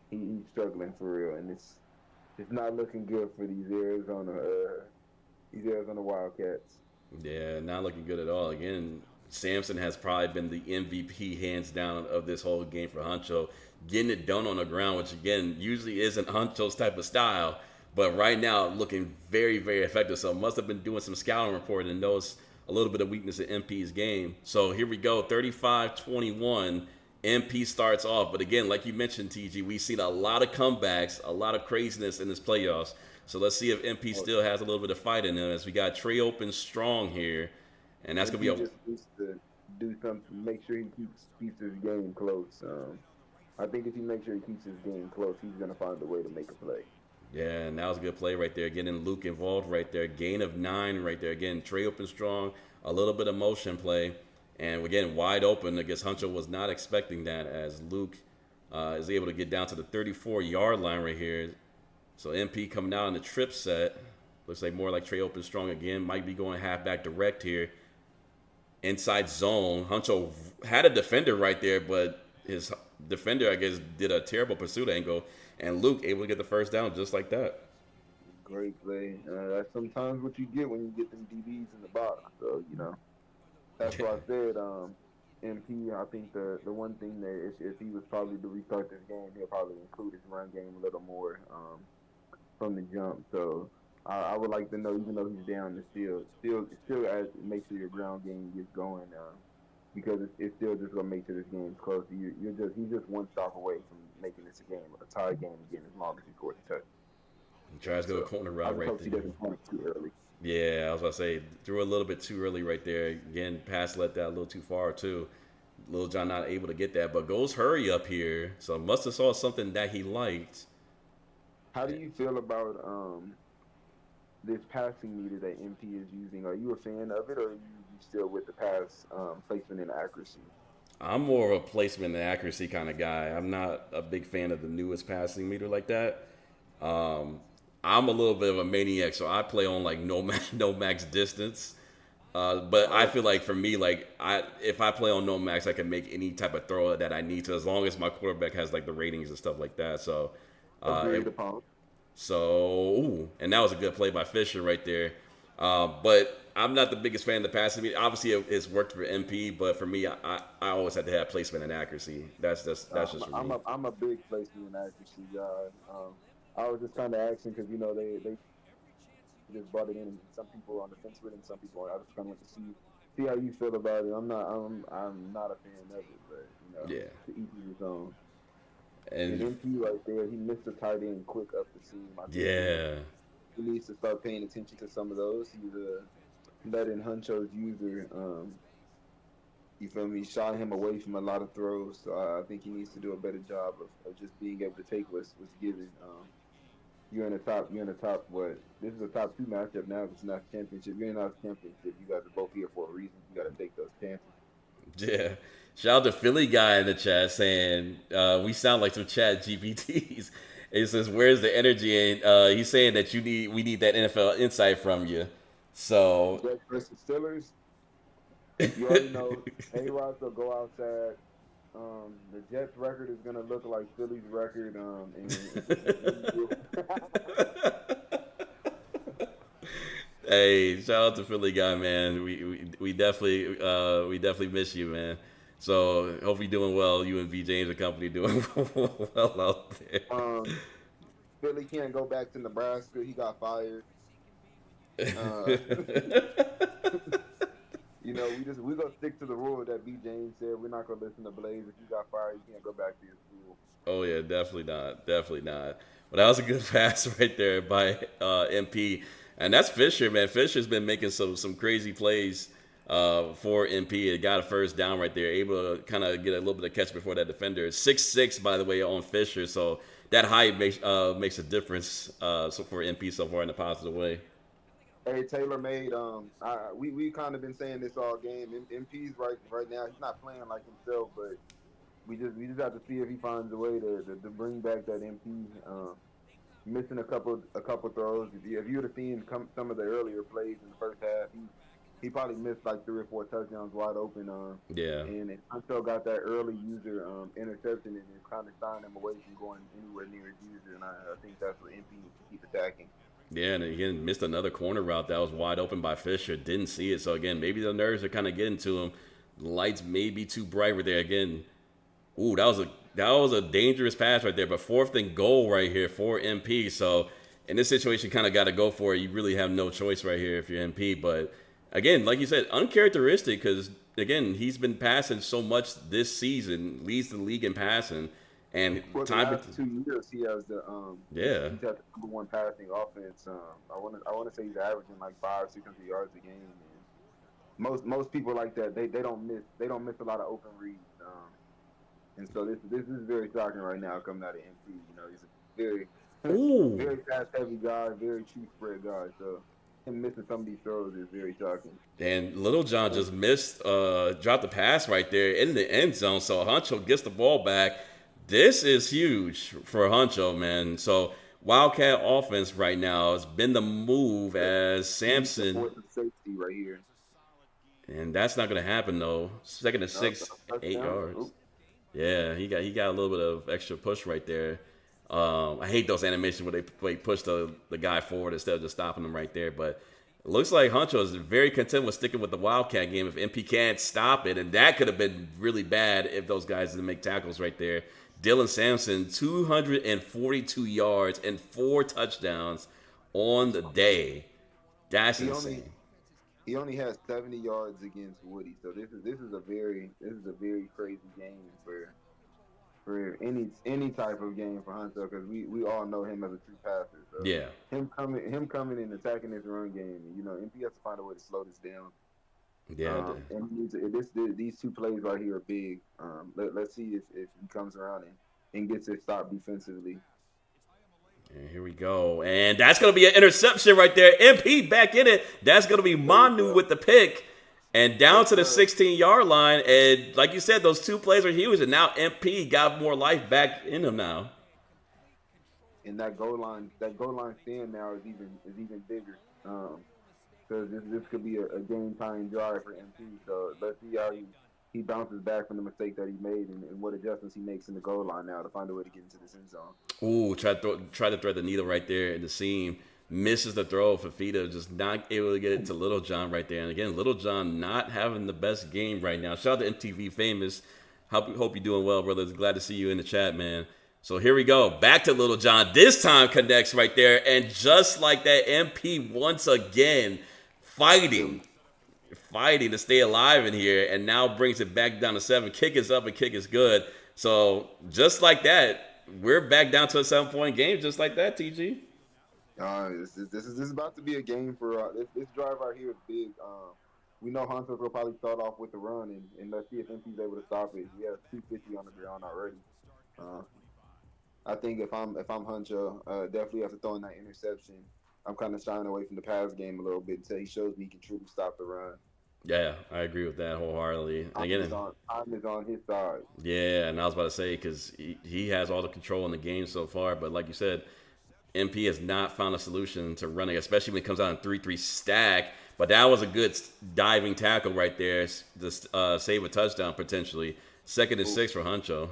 he's struggling for real and it's not looking good for these Arizona Wildcats. Yeah, not looking good at all. Again, Samson has probably been the MVP hands down of this whole game for Huncho. Getting it done on the ground, which again usually isn't Huncho's type of style, but right now looking very, very effective. So must have been doing some scouting reporting and knows a little bit of weakness in MP's game. So here we go, 35-21. MP starts off, but again, like you mentioned, TG, we've seen a lot of comebacks, a lot of craziness in this playoffs. So let's see if MP still has a little bit of fight in him as we got Trey Open strong here. And that's going to MP be a. just needs to do something, make sure he keeps his game close. I think if he makes sure he keeps his game close, he's gonna find a way to make a play. Yeah, and that was a good play right there. Getting Luke involved right there. Gain of 9 right there. Again, Trey Open strong. A little bit of motion play. And again, wide open. I guess Huncho was not expecting that as Luke is able to get down to the 34-yard line right here. So MP coming out in the trip set. Looks like more like Trey Open strong again. Might be going halfback direct here. Inside zone. Huncho had a defender right there, but his defender, I guess, did a terrible pursuit angle. And Luke able to get the first down just like that. Great play. That's sometimes what you get when you get them DBs in the box. So that's why I said MP. I think the one thing that if he was probably to restart this game, he'll probably include his run game a little more from the jump. So I would like to know, even though he's down, to still make sure your ground game gets going. Because it's still just gonna make sure this game's close. He's just one stop away from making this a tie game again as long as he scores a touch. He tries to go corner route right hope he there. doesn't point too early. Yeah, I was about to say threw a little bit too early right there. Again, pass let that a little too far too. Lil John not able to get that, but goes hurry up here. So must have saw something that he liked. How do you feel about this passing meter that MP is using? Are you a fan of it, or are you still with the pass placement and accuracy? I'm more of a placement and accuracy kind of guy. I'm not a big fan of the newest passing meter like that. I'm a little bit of a maniac, so I play on like no max distance. But I feel like for me, like if I play on no max, I can make any type of throw that I need to, as long as my quarterback has like the ratings and stuff like that. So, Agreed upon. And that was a good play by Fisher right there. But I'm not the biggest fan of the passing meter. Obviously, it's worked for MP, but for me, I always had to have placement and accuracy. That's just for me. I'm a big placement and accuracy guy. I was just kind of asking because they just brought it in, and some people are on the fence with it, and some people are. I just kind of want to see how you feel about it. I'm not a fan of it, but Yeah. to each his own. And MP right there, he missed the tight end quick up the seam. I think he needs to start paying attention to some of those. He's letting Huncho's user, you feel me, shy him away from a lot of throws. So I think he needs to do a better job of just being able to take what's given. You're in the top. What? This is a top 2 matchup now. It's not championship. You're not a championship. You guys are both here for a reason. You got to take those chances. yeah. Shout out to Philly guy in the chat saying we sound like some chat GPTs. He says, "Where's the energy?" And he's saying that we need that NFL insight from you. So Jets versus Steelers. You already know. A-Rod will go outside. The Jets record is gonna look like Philly's record. Hey, shout out to Philly guy, man. We definitely miss you, man. So hope you're doing well. You and B James and company doing well out there. Philly can't go back to Nebraska. He got fired. We're gonna stick to the rule that B James said. We're not gonna listen to Blaze. If you got fired, you can't go back to your school. Oh yeah, definitely not. But that was a good pass right there by MP, and that's Fisher, man. Fisher's been making some crazy plays for MP. It got a first down right there, able to kind of get a little bit of catch before that defender. 6'6", by the way, on Fisher, so that height makes a difference so for MP so far in a positive way. Hey, Taylor made. We kind of been saying this all game. MP's right now. He's not playing like himself, but we just have to see if he finds a way to bring back that MP. Missing a couple throws. If you would have seen some of the earlier plays in the first half, he probably missed like 3 or 4 touchdowns wide open. Yeah. And Huncho got that early user interception, and it kind of signed him away from going anywhere near his user. And I think that's what MP needs to keep attacking. Yeah, and again, missed another corner route that was wide open by Fisher. Didn't see it. So, again, maybe the nerves are kind of getting to him. The lights may be too bright right there. Again, ooh, that was a dangerous pass right there. But 4th and goal right here for MP. So, in this situation, kind of got to go for it. You really have no choice right here if you're MP. But, again, like you said, uncharacteristic because, again, he's been passing so much this season, leads the league in passing. And For the last 2 years, he has yeah. he's had the #1 passing offense. I want to say he's averaging like 500-600 yards a game. And most people like that they don't miss a lot of open reads. And so this is very shocking right now coming out of MP. You know, he's a very very pass heavy guy, very cheap spread guy. So him missing some of these throws is very shocking. And Little John just missed, dropped the pass right there in the end zone. So Huncho gets the ball back. This is huge for Huncho, man. So Wildcat offense right now has been the move as Sampson. Safety right here. And that's not going to happen, though. 2nd and 6, 8 yards. Oops. Yeah, he got a little bit of extra push right there. I hate those animations where they push the guy forward instead of just stopping him right there. But it looks like Huncho is very content with sticking with the Wildcat game if MP can't stop it. And that could have been really bad if those guys didn't make tackles right there. Dylan Sampson, 242 yards and 4 touchdowns on the day. That's insane. He only has 70 yards against Woody, so this is a very crazy game for any type of game for Hunter because we all know him as a true passer. So yeah, him coming and attacking this run game, you know, MP has to find a way to slow this down. Yeah, and these 2 plays right here are big. Let's see if he comes around and gets it stopped defensively. And here we go. And that's going to be an interception right there. MP back in it. That's going to be Manu with the pick. And down to the 16-yard line. And like you said, those 2 plays are huge. And now MP got more life back in him now. And that goal line stand now is even bigger. Because this could be a game-time drive for MP. So let's see how he bounces back from the mistake that he made and what adjustments he makes in the goal line now to find a way to get into this end zone. Ooh, try to thread the needle right there in the seam. Misses the throw. Fafita just not able to get it to Little John right there. And again, Little John not having the best game right now. Shout out to MTV Famous. Hope you're doing well, brothers. Glad to see you in the chat, man. So here we go. Back to Little John. This time connects right there. And just like that, MP once again fighting to stay alive in here, and now brings it back down to 7. Kick is up and kick is good. So just like that, we're back down to a 7-point game, just like that, TG. This is about to be a game for this drive right here is big. We know Hunter will probably start off with the run, and let's see if MP's able to stop it. He has 250 on the ground already. I think if I'm Hunter, definitely after throwing that interception, I'm kind of shying away from the pass game a little bit until he shows me he can truly stop the run. Yeah, I agree with that wholeheartedly. Again, time is on his side. Yeah, and I was about to say because he has all the control in the game so far, but like you said, MP has not found a solution to running, especially when it comes out in 3-3 stack. But that was a good diving tackle right there to save a touchdown potentially. 2nd and 6 for Huncho.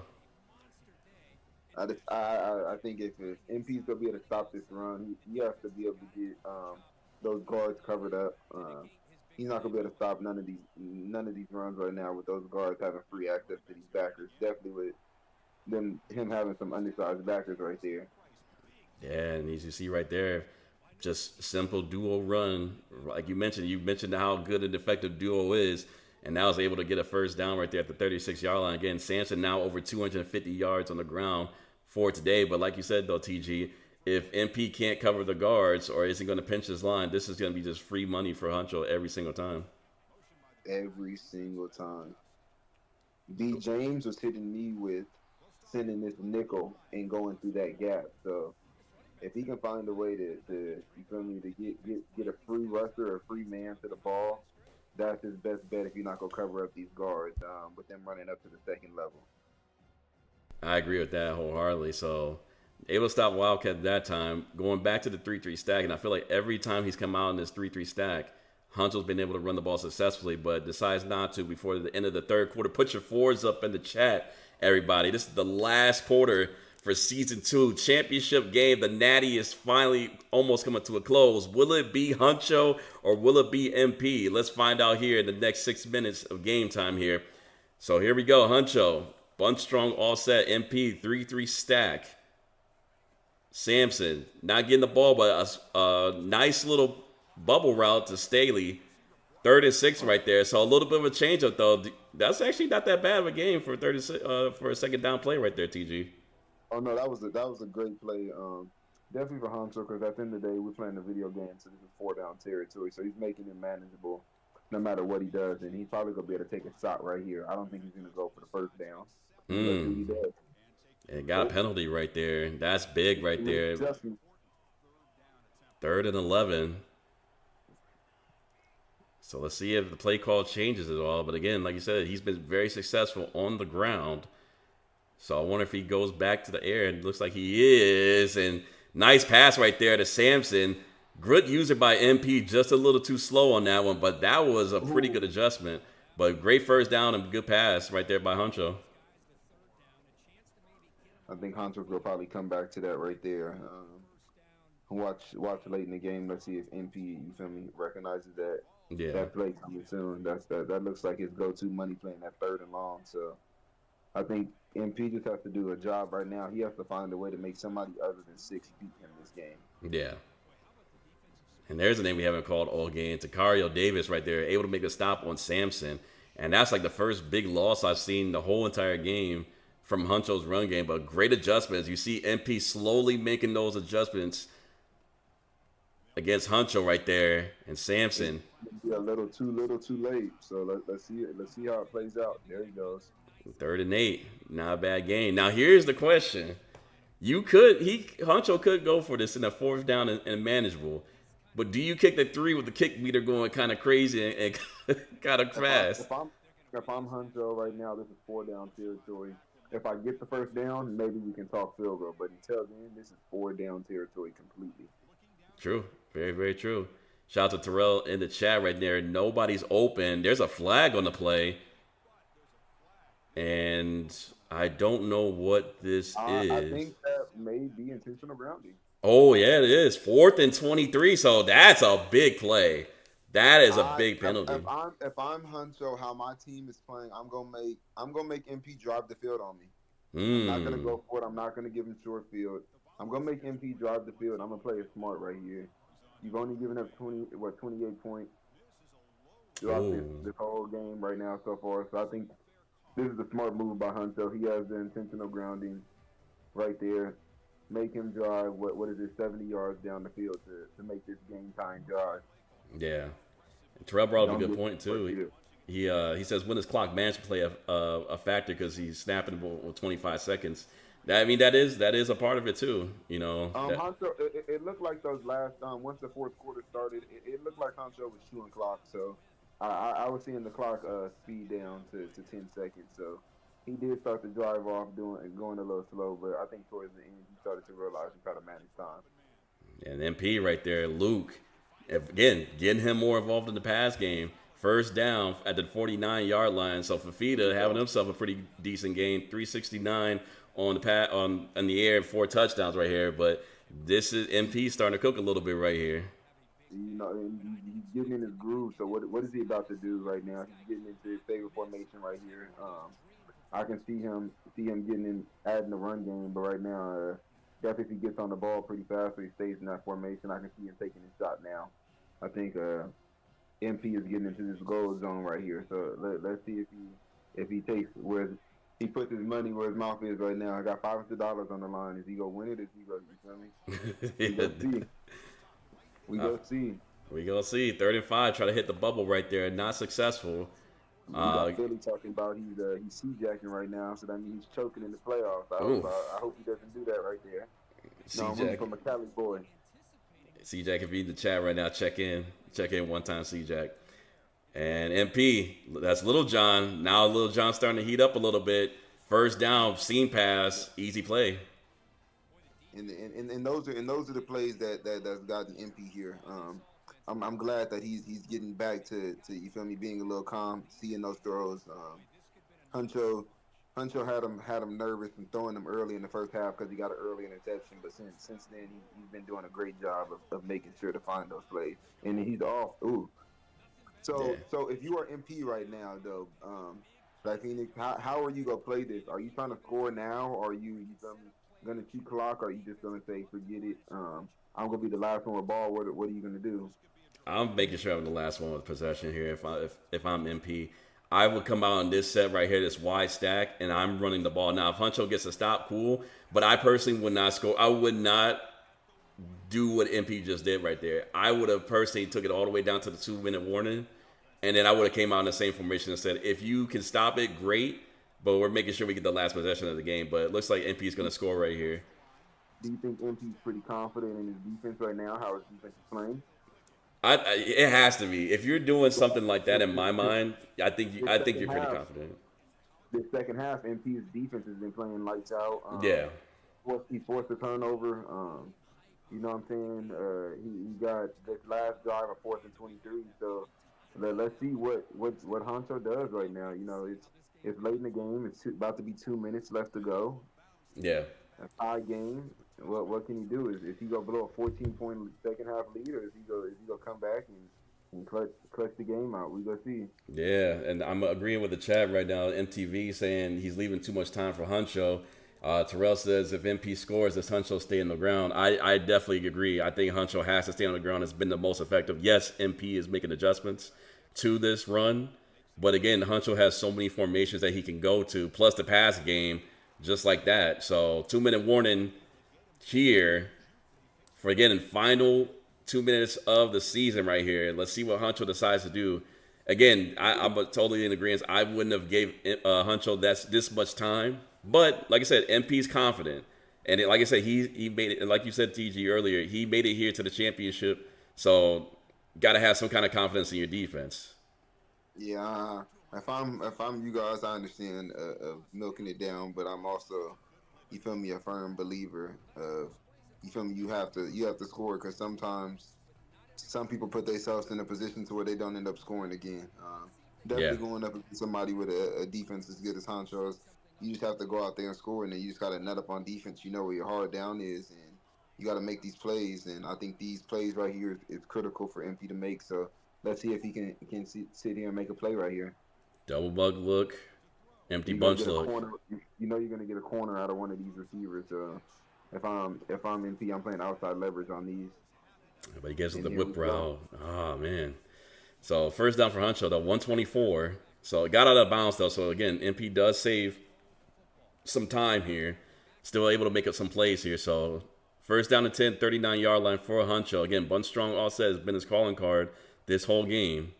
I think if MP's gonna be able to stop this run, he has to be able to get those guards covered up. He's not gonna be able to stop none of these runs right now with those guards having free access to these backers. Definitely with him having some undersized backers right there. Yeah, and as you see right there, just simple duo run. Like you mentioned how good an effective duo is, and now is able to get a first down right there at the 36-yard line. Again, Sampson now over 250 yards on the ground for today. But like you said, though, TG, if MP can't cover the guards or isn't going to pinch his line, this is going to be just free money for Huncho every single time. Every single time. D. James was hitting me with sending this nickel and going through that gap. So if he can find a way to you feel me, to get a free rusher or a free man to the ball, that's his best bet if you're not gonna cover up these guards with them running up to the second level. I agree with that wholeheartedly. So able to stop Wildcat that time. Going back to the 3-3 stack, and I feel like every time he's come out in this 3-3 stack, Hunter's been able to run the ball successfully, but decides not to before the end of the third quarter. Put your fours up in the chat, everybody. This is the last quarter for season 2 championship game. The Natty is finally almost coming to a close. Will it be Huncho or will it be MP? Let's find out here in the next 6 minutes of game time here. So here we go, Huncho. Bunch strong all set. MP 3-3 stack. Sampson not getting the ball, but a nice little bubble route to Staley. 3rd and 6 right there. So a little bit of a change up though. That's actually not that bad of a game for for a second down play right there, TG. Oh no, that was a great play. Definitely for Hunter because at the end of the day we're playing a video game, so this is 4 down territory. So he's making it manageable no matter what he does, and he's probably gonna be able to take a shot right here. I don't think he's gonna go for the first down. Let's see what he does. And got a penalty right there. That's big right there. 3rd and 11. So let's see if the play call changes at all. But again, like you said, he's been very successful on the ground. So I wonder if he goes back to the air, and it looks like he is. And nice pass right there to Sampson. Good user by MP, just a little too slow on that one, but that was a pretty good adjustment. But great first down and good pass right there by Huncho. I think Hunter will probably come back to that right there. Watch late in the game. Let's see if MP, you feel me, recognizes that play coming soon. That looks like his go-to money play in that 3rd and long. So I think MP just has to do a job right now. He has to find a way to make somebody other than 6 beat him this game. Yeah. And there's a name we haven't called all game. Takario Davis right there, able to make a stop on Sampson. And that's like the first big loss I've seen the whole entire game from Huncho's run game. But great adjustments. You see MP slowly making those adjustments against Huncho right there and Sampson. A little too late. So let's see it. Let's see how it plays out. There he goes. 3rd and 8. Not a bad game. Now here's the question. Huncho could go for this in a 4th down and manageable. But do you kick the 3 with the kick meter going kind of crazy and kind of fast? If I'm Huncho right now, this is 4 down territory. If I get the first down, maybe we can talk field goal. But until then, this is 4 down territory completely. True. Very, very true. Shout out to Terrell in the chat right there. Nobody's open. There's a flag on the play. And I don't know what this is. I think that may be intentional grounding. Oh, yeah, it is. 4th and 23. So that's a big play. That is a big penalty. If I'm Huncho, how my team is playing, I'm gonna make MP drive the field on me. I'm not gonna go for it. I'm not gonna give him short field. I'm gonna make MP drive the field. I'm gonna play it smart right here. You've only given up 28 points throughout this whole game right now so far. So I think this is a smart move by Huncho. He has the intentional grounding right there. Make him drive, what is it, 70 yards down the field to make this game time drive. Yeah. And Terrell brought up a good point, too. He says when does clock management play a factor because he's snapping with 25 seconds. That is a part of it, too. You know. Huncho, it looked like those last, once the 4th quarter started, it looked like Huncho was chewing clock. So I was seeing the clock speed down to 10 seconds. So he did start to drive off, going a little slow, but I think towards the end he started to realize he tried to manage time. And MP right there, Luke, again getting him more involved in the pass game. 1st down at the 49-yard line. So Fafita having himself a pretty decent game, 369 on the air, 4 touchdowns right here. But this is MP starting to cook a little bit right here. You know, and he's getting in his groove. So what is he about to do right now? He's getting into his favorite formation right here. I can see him adding the run game, but right now, definitely if he gets on the ball pretty fast, so he stays in that formation, I can see him taking his shot now. I think MP is getting into this goal zone right here. So let's see if he takes where he puts his money where his mouth is right now. I got $500 on the line. Is he gonna win it? Is he gonna? You feel me? We go see. We gonna see. 3rd and 5, try to hit the bubble right there, not successful. We got Philly talking about he's sea-jacking right now, so that means he's choking in the playoffs. Ooh, I hope he doesn't do that right there. No, I'm rooting C-Jack. for my Cali boy. C-Jack, if you in the chat right now, check in. Check in one time, C-Jack. And MP, that's Little John. Now Little John starting to heat up a little bit. First down, seam pass, easy play. And those are the plays that's gotten MP here. I'm glad that he's getting back to you feel me, being a little calm, seeing those throws. Huncho Huncho had him nervous and throwing him early in the first half because he got an early interception. But since then he's been doing a great job of making sure to find those plays. And he's off. Ooh. Yeah. So if you are MP right now though, Black Phoenix, how are you gonna play this? Are you trying to score now, or are you feel me, gonna keep clock, or are you just gonna say forget it? I'm gonna be the last one with ball. What are you gonna do? I'm making sure I'm the last one with possession here. If I'm MP, I would come out on this set right here, this wide stack, and I'm running the ball. Now, if Huncho gets a stop, cool. But I personally would not score. I would not do what MP just did right there. I would have personally took it all the way down to the 2-minute warning, and then I would have came out in the same formation and said, if you can stop it, great. But we're making sure we get the last possession of the game. But it looks like MP is going to score right here. Do you think MP's pretty confident in his defense right now? How his defense is playing? It has to be. If you're doing something like that, in my mind, This I think second you're pretty half, confident. this second half, MP's defense has been playing lights out. Yeah. He forced a turnover. You know what I'm saying? He got this last drive of 4th and 23. So let's see what Honcho does right now. You know, it's late in the game. It's about to be 2 minutes left to go. Yeah. A tie game. What can he do? Is he gonna blow a 14-point second half lead, or is he gonna come back and clutch the game out? We gonna see. Yeah, and I'm agreeing with the chat right now. MTV saying he's leaving too much time for Huncho. Terrell says if MP scores, does Huncho stay in the ground? I definitely agree. I think Huncho has to stay on the ground. It's been the most effective. Yes, MP is making adjustments to this run, but again, Huncho has so many formations that he can go to, plus the pass game, just like that. So 2-minute warning here for again final 2 minutes of the season right here. Let's see what Huncho decides to do. Again, I'm totally in agreement. I wouldn't have gave Huncho this much time, but like I said, MP's confident, and like I said, he made it. And like you said, TG earlier, he made it here to the championship. So, got to have some kind of confidence in your defense. Yeah, if I'm you guys, I understand of milking it down, but I'm also, you feel me, a firm believer of, you feel me, you have to score, because sometimes some people put themselves in a position to where they don't end up scoring again. Yeah. Definitely going up against somebody with a defense as good as Honcho's, you just have to go out there and score, and then you just got to nut up on defense. You know where your hard down is, and you got to make these plays. And I think these plays right here is critical for MP to make. So let's see if he can sit here and make a play right here. Double bug look, empty You're gonna bunch get a look. corner. You know you're gonna get a corner out of one of these receivers. If I'm MP, I'm playing outside leverage on these. But he gets And the here we whip go. route. Oh, man. So first down for Huncho, though, 124. So it got out of bounds, though. So again, MP does save some time here. Still able to make up some plays here. So first down to 10, 39-yard line for Huncho. Again, bunt strong offset has been his calling card this whole game.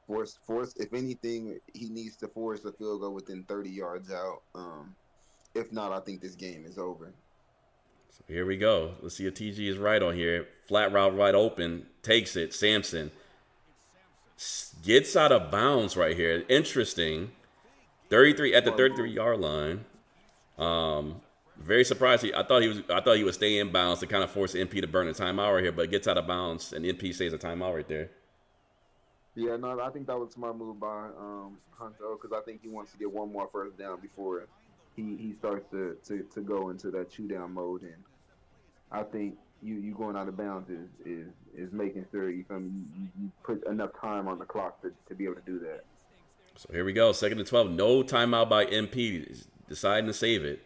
Force. If anything, he needs to force a field goal within 30 yards out. If not, I think this game is over. So here we go. Let's see if TG is right on here. Flat route right open. Takes it. Sampson gets out of bounds right here. Interesting. 33 at the 33-yard line. Very surprised. I thought he would stay in bounds to kind of force MP to burn a timeout right here, but it gets out of bounds and MP saves a timeout right there. Yeah, no, I think that was a smart move by Huncho, because I think he wants to get one more first down before he starts to go into that chew down mode. And I think you going out of bounds is making sure you put enough time on the clock to be able to do that. So here we go. 2nd and 12. No timeout by MP. Deciding to save it.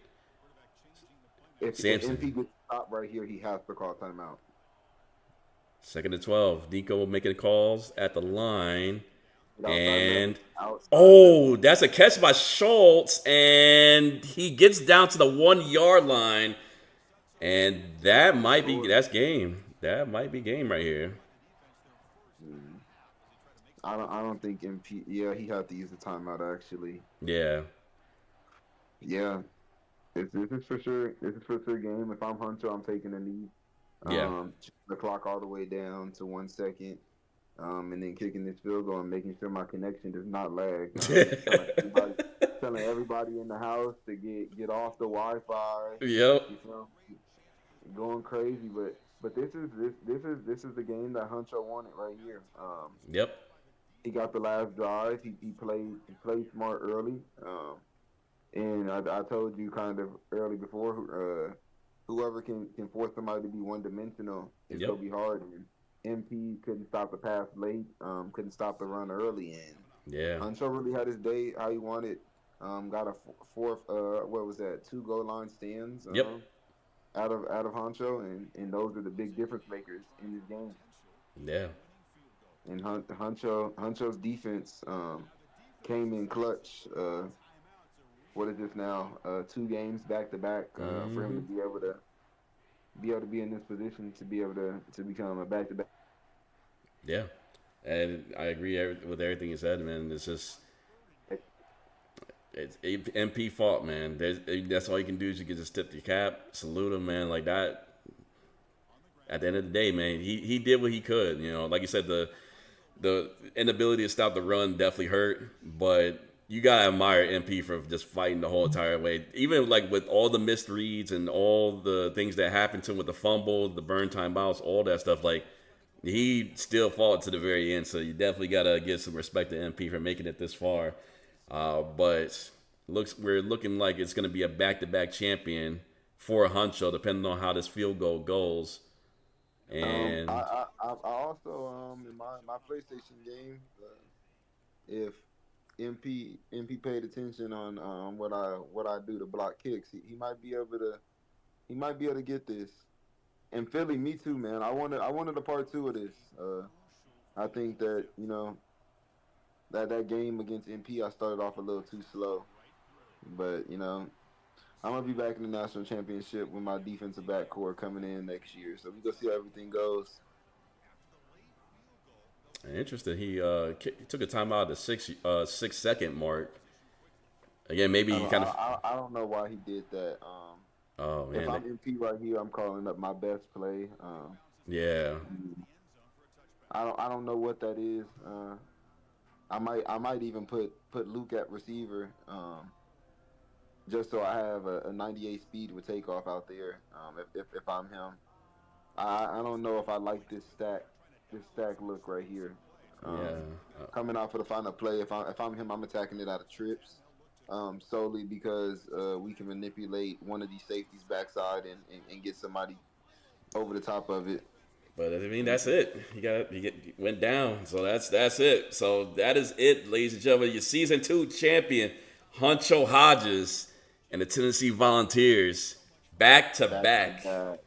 If Sampson. MP gets stopped right here, he has to call timeout. 2nd and 12. Nico making calls at the line. And Outside that's a catch by Schultz, and he gets down to the 1-yard line, and that's game. That might be game right here. I don't think MP. Yeah, he had to use the timeout actually. Yeah, Yeah, this is for sure. This is for sure game. If I'm Hunter, I'm taking a knee. yeah. The clock all the way down to 1 second. And then kicking this field goal and making sure my connection does not lag. Telling everybody in the house to get off the Wi-Fi. Yep. You feel me? Going crazy, but this is the game that Huncho wanted right here. Yep. He got the last drive. He played smart early. And I told you kind of early before, whoever can force somebody to be one dimensional is Yep. gonna be hard. And MP couldn't stop the pass late, couldn't stop the run early, and Yeah. Huncho really had his day how he wanted. Got a fourth, what was that? 2 goal line stands Yep. out of Huncho, and those are the big difference makers in this game. Yeah. And Huncho's defense came in clutch. What is this now? 2 games back to back for him Hmm. to be able to be in this position to be able to become a back to back. Yeah. And I agree with everything you said, man. It's just it's MP fault, man. That's all you can do is you can just tip your cap, salute him, man. Like that. At the end of the day, man, he did what he could. You know, like you said, the inability to stop the run definitely hurt, but you gotta admire MP for just fighting the whole entire way. Even like with all the missed reads and all the things that happened to him with the fumble, the burn timeouts, all that stuff, like he still fought to the very end. So you definitely gotta give some respect to MP for making it this far. But we're looking like it's gonna be a back-to-back champion for Huncho, depending on how this field goal goes. And I also in my PlayStation game, if MP paid attention on what I do to block kicks, he might be able to get this. And Philly, me too, man. I wanted a part two of this. I think that that game against MP, I started off a little too slow, but I'm gonna be back in the national championship with my defensive back core coming in next year. So we go see how everything goes. interesting. He took a timeout at the 6 second mark. Again, maybe I he don't, kind of. I don't know why he did that. Oh If man, I'm MP right here, I'm calling up my best play. yeah, I don't know what that is. I might even put Luke at receiver, just so I have a 98 speed with takeoff out there. If I'm him, I don't know if I like this stack look right here. yeah. Um, Coming out for the final play. If I'm him, I'm attacking it out of trips. Solely because we can manipulate one of these safeties backside and get somebody over the top of it. But I mean, that's it. He went down, so that's it. So that is it, ladies and gentlemen. Your season 2 champion, Huncho Hodges, and the Tennessee Volunteers, back to Back to back. back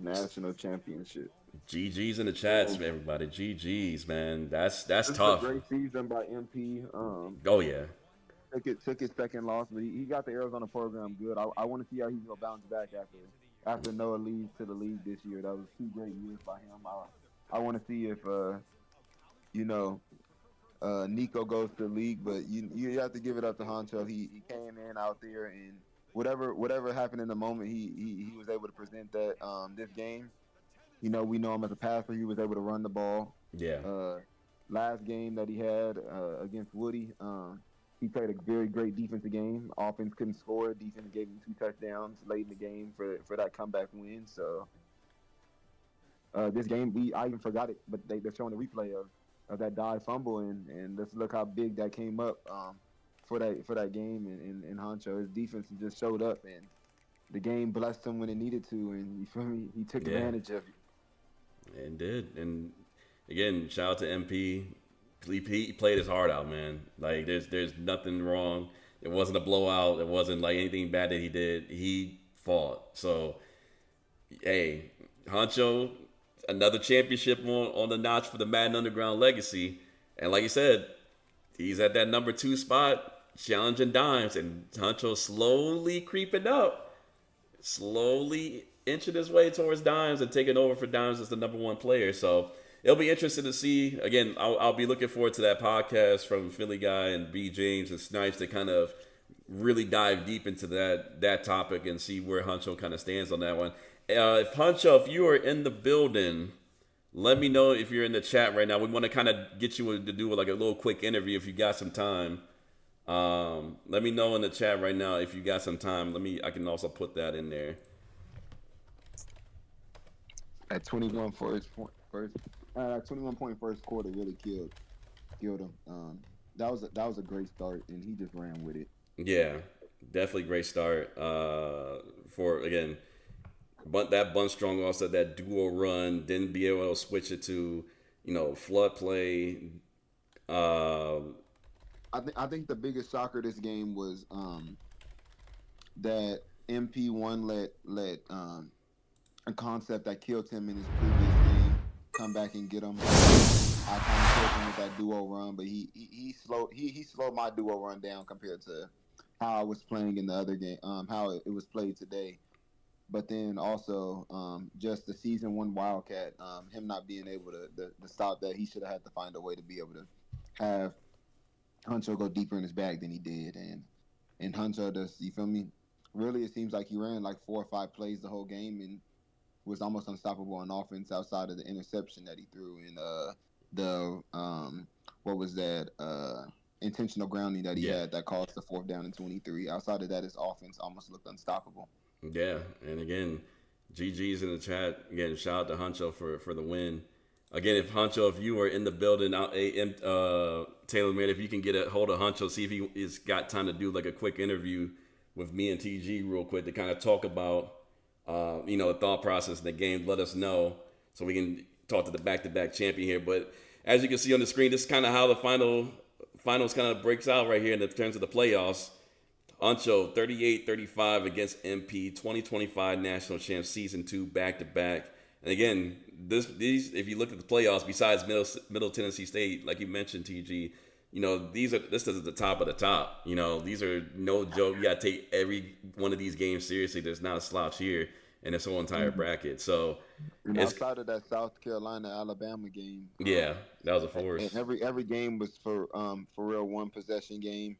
national championship. GG's in the chats, So everybody. GG's, man. That's this is a tough. great season by MP. Oh yeah, Took his second loss, but he got the Arizona program good. I want to see how he's gonna bounce back after Noah leaves to the league this year. That was 2 great years by him. I want to see if you know Nico goes to the league, but you have to give it up to Honcho. He came in out there and whatever happened in the moment, he was able to present that this game. We know him as a passer. He was able to run the ball. yeah. Last game that he had against Woody, he played a very great defensive game. Offense couldn't score. Defense gave him 2 touchdowns late in the game for that comeback win. So this game, I even forgot it, but they're showing a replay of that dive fumble, and let's look how big that came up for that game. And Honcho, his defense just showed up, and the game blessed him when it needed to, and you feel me? He took Yeah. advantage of it. And did. And again, shout out to MP. He played his heart out, man. Like there's nothing wrong. It wasn't a blowout. It wasn't like anything bad that he did. He fought. So hey, Honcho, another championship on the notch for the Madden Underground legacy. And like you said, he's at that number 2 spot, challenging Dimes, and Honcho slowly creeping up, slowly inching his way towards Dimes and taking over for Dimes as the number 1 player. So it'll be interesting to see. Again, I'll be looking forward to that podcast from Philly guy and B James and Snipes to kind of really dive deep into that topic and see where Huncho kind of stands on that one. If Huncho, if you are in the building, let me know if you're in the chat right now. We want to kind of get you to do like a little quick interview if you got some time. Let me know in the chat right now if you got some time. I can also put that in there. At 21 21 point first quarter really killed him. That was a great start, and he just ran with it. Yeah, definitely great start. For again, but that Bun Strong also that duo run, didn't be able to switch it to, flood play. Uh, I think the biggest shocker this game was that MP1 let a concept that killed him in his previous game come back and get him. I kind of killed him with that duo run, but he slowed my duo run down compared to how I was playing in the other game, how it was played today. But then also just the season one Wildcat, him not being able to stop that, he should have had to find a way to be able to have Huncho go deeper in his bag than he did, and Huncho does, you feel me? Really, it seems like he ran like 4 or 5 plays the whole game and was almost unstoppable on offense outside of the interception that he threw and the what was that intentional grounding that he yeah, had that caused the 4th down and 23. Outside of that, his offense almost looked unstoppable. yeah, and again, GG's in the chat. Again, shout out to Huncho for the win. Again, if Huncho, if you are in the building, Taylor, man, if you can get a hold of Huncho, see if he has got time to do like a quick interview with me and TG real quick to kind of talk about, the thought process in the game. Let us know so we can talk to the back-to-back champion here. But as you can see on the screen, this is kind of how the finals kind of breaks out right here in the terms of the playoffs. Huncho 38-35 against MP, 2025 national champ, season 2 back-to-back. And again, these if you look at the playoffs, besides Middle Tennessee State, like you mentioned, TG, this is the top of the top. These are no joke. You got to take every one of these games seriously. There's not a slouch here in this whole entire bracket. So And it's outside of that South Carolina Alabama game, yeah, that was a force. and every game was for real one possession game.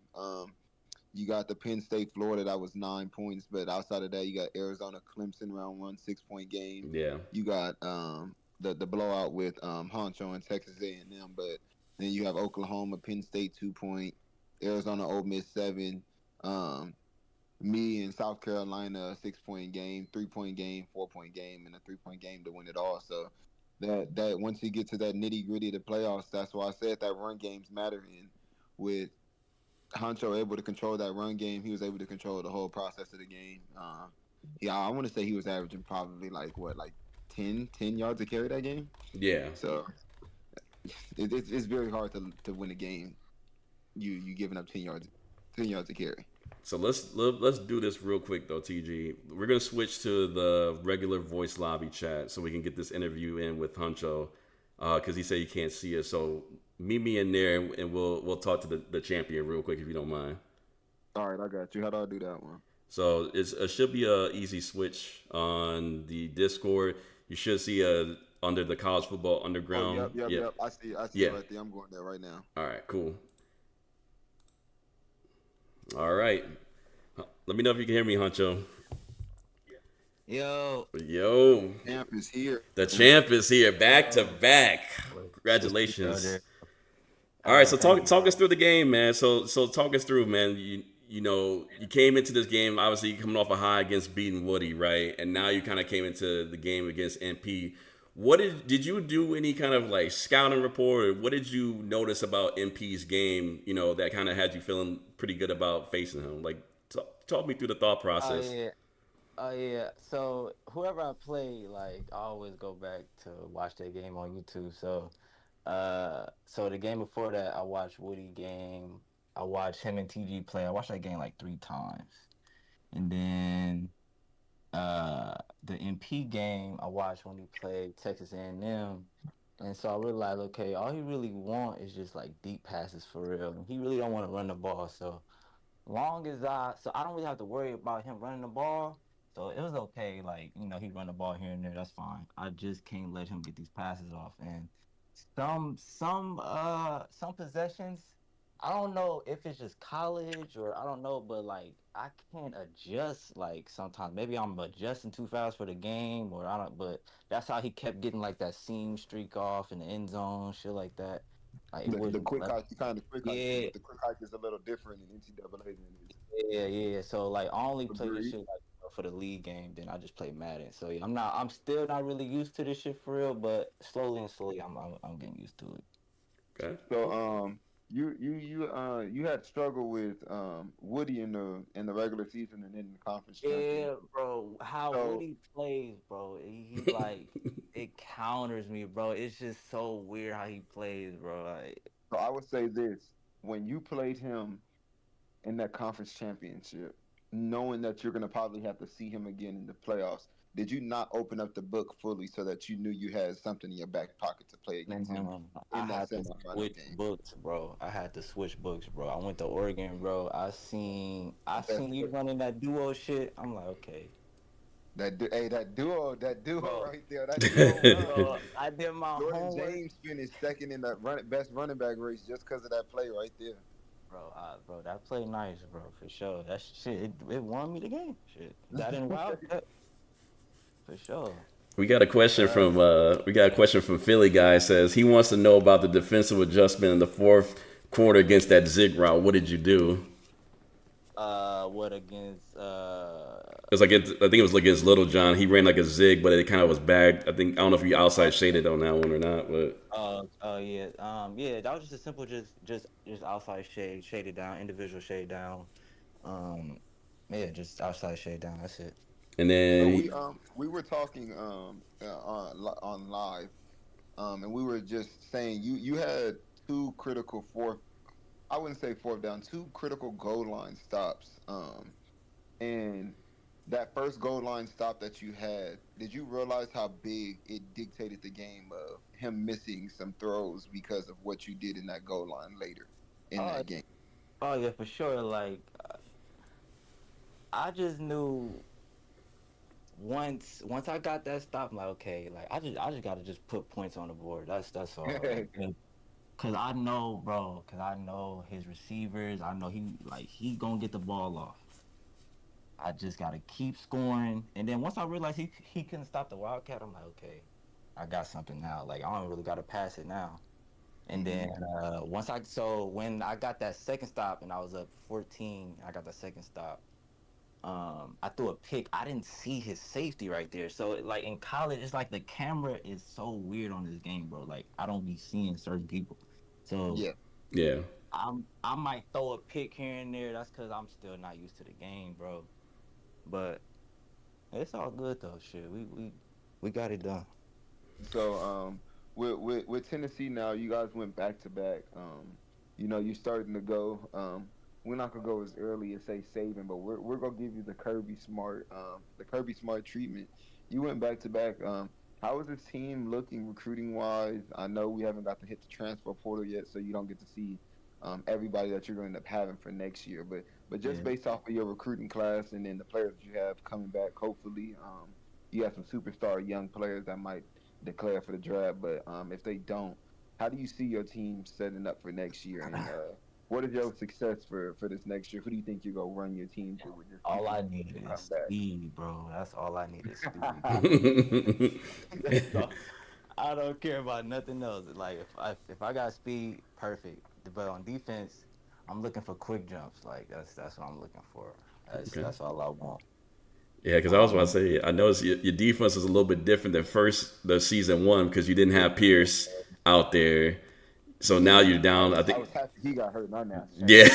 You got the Penn State Florida that was 9 points, but outside of that, you got Arizona Clemson round one 6 point game. Yeah, You got the blowout with Honcho and Texas A&M, but then you have Oklahoma Penn State 2 point, Arizona Ole Miss 7, um, me and South Carolina 6 point game, 3 point game, 4 point game, and a 3 point game to win it all. So that once you get to that nitty gritty of the playoffs, that's why I said that run games matter. And with Honcho able to control that run game, he was able to control the whole process of the game. Yeah, I want to say he was averaging probably like 10 yards to carry that game. yeah. So it's very hard to win a game. You giving up 10 yards to carry. So let's do this real quick though, TG. We're gonna switch to the regular voice lobby chat so we can get this interview in with Huncho, because he said he can't see us. So meet me in there and we'll talk to the champion real quick if you don't mind. All right, I got you. How do I do that one? So it should be a easy switch on the Discord. You should see under the college football Oh, underground. yep. I see Yeah. it right there. I'm going there right now. All right, cool. All right. Let me know if you can hear me, Huncho. Yo, Yo, Camp is here. the champ is here, back to back. Congratulations. All right, so talk us through the game, man. So talk us through, man. You came into this game obviously coming off a high against beating Woody, right? And now you kind of came into the game against MP. What did you do any kind of like scouting report, or what did you notice about MP's game? That kind of had you feeling pretty good about facing him. Like, talk me through the thought oh process. yeah, oh yeah. So whoever I play, like I always go back to watch that game on YouTube. So the game before that, I watched Woody game. I watched him and TG play. I watched that game like 3 times, and then the MP game I watched when he played Texas A&M. And so I realized, okay, all he really want is just like deep passes for real. He really don't want to run the ball. So I don't really have to worry about him running the ball. So it was okay. Like, he run the ball here and there. That's fine. I just can't let him get these passes off. And some possessions. I don't know if it's just college or I don't know, but like I can't adjust like sometimes. Maybe I'm adjusting too fast for the game or I don't but that's how he kept getting like that seam streak off in the end zone, shit like that. Like it The wouldn't quick let hike, you kind of quick hike too, yeah, but the quick hike is a little different in NCAA than it is. yeah. So like I only play this Agree. shit like for the league game, then I just play Madden. So yeah, I'm still not really used to this shit for real, but slowly and slowly I'm getting used to it. Okay. So you had struggled with Woody in the regular season and in the conference championship. Yeah, bro. How So Woody plays, bro. He like it counters me, bro. It's just so weird how he plays, bro. Like, so I would say this: when you played him in that conference championship, knowing that you're gonna probably have to see him again in the playoffs, did you not open up the book fully so that you knew you had something in your back pocket to play against him man, I in that had to semifinal switch game? books, bro. I had to switch books, bro. I went to Oregon, bro. I That's seen you running that duo shit. I'm like, okay, hey, that duo bro. right there, that duo run. Bro, I did my Jordan homework. James finished second in the best running back race just because of that play right there. Bro, that play nice, bro, for sure. That shit, it won me the game. Shit, that in Wildcat, for sure. We got a question from Philly guy. Says he wants to know about the defensive adjustment in the fourth quarter against that zig route. What did you do? What against It's like I think it was against Little John. He ran like a zig, but it kind of was bagged. I don't know if you outside shaded on that one or not, but yeah yeah, that was just a simple just outside shade it down, individual shade down. Um yeah, just outside shade down. That's it. and So then we were talking on live and we were just saying you had two critical fourth, I wouldn't say fourth down, two critical goal line stops. And that first goal line stop that you had, did you realize how big it dictated the game of him missing some throws because of what you did in that goal line later in Oh, that game? oh yeah, for sure. Like I just knew once I got that stop, I'm like, okay, like I just gotta just put points on the board. That's all. Like, cause I know, bro. Cause I know his receivers. I know he gonna get the ball off. I just gotta keep scoring. And then once I realized he couldn't stop the Wildcat, I'm like, okay, I got something now. Like I don't really gotta pass it now. And Hmm. then when I got that second stop and I was up 14, I got the second stop. I threw a pick. I didn't see his safety right there. So like in college, it's like the camera is so weird on this game, bro. Like I don't be seeing certain people. So Yeah. yeah, I might throw a pick here and there. That's because I'm still not used to the game, bro. But it's all good though. Shit, we got it done. So with Tennessee now, you guys went back to back. You know, you're starting to go. We're not gonna go as early as say Saban, but we're gonna give you the Kirby Smart treatment. You went back to back. How is this team looking recruiting wise? I know we haven't got to hit the transfer portal yet, so you don't get to see everybody that you're going to end up having for next year. But just Yeah. based off of your recruiting class and then the players that you have coming back, hopefully, you have some superstar young players that might declare for the draft. But if they don't, how do you see your team setting up for next year? And what is your success for this next year? Who do you think you're gonna run your team to with just All pieces I to need is come back? speed, bro. That's all I need is speed. That's all. I don't care about nothing else. Like if I got speed, perfect. But on defense, I'm looking for quick jumps. Like that's what I'm looking for. okay. That's all I want. Yeah, because I was about to Um, say, I noticed your defense is a little bit different than the season one because you didn't have Pierce out there. So now Yeah, you're down. I I think, was happy he got hurt. Not now, shame. yeah,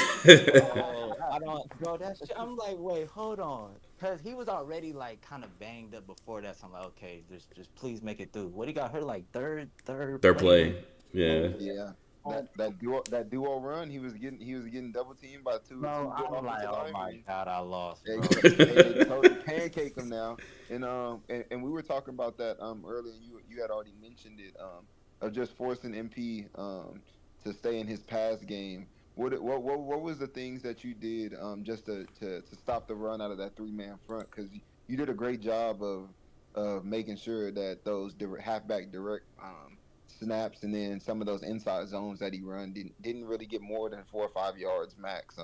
bro, I don't, bro. That's I'm like, wait, hold on, because he was already like kind of banged up before that. So I'm like, okay, just please make it through. What he got hurt like third third play or play. Yeah, Yeah, oh, that duo run, he was getting double teamed by two bro, good I'm like, offensive oh my linemen. god, I lost, Hey, bro. hey, they totally pancaked him now, and we were talking about that earlier. And you had already mentioned it of just forcing MP to stay in his pass game. What was the things that you did just to stop the run out of that 3-man front? Because you did a great job of making sure that those halfback direct snaps, and then some of those inside zones that he run didn't really get more than 4 or 5 yards max.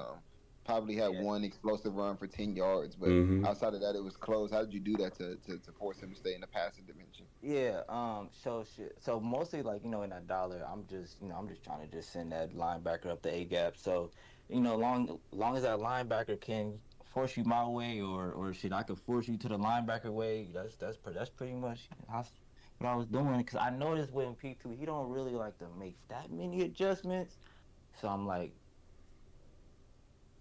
Probably had Yeah. one explosive run for 10 yards, but Mm-hmm. outside of that, it was close. How did you do that to force him to stay in the passing dimension? Yeah, so shit. So mostly like, in that dollar, I'm just trying to just send that linebacker up the A gap. So, long as that linebacker can force you my way, or shit, I could force you to the linebacker way. That's pretty much what I was doing. Because I noticed with P2, he don't really like to make that many adjustments. So I'm like,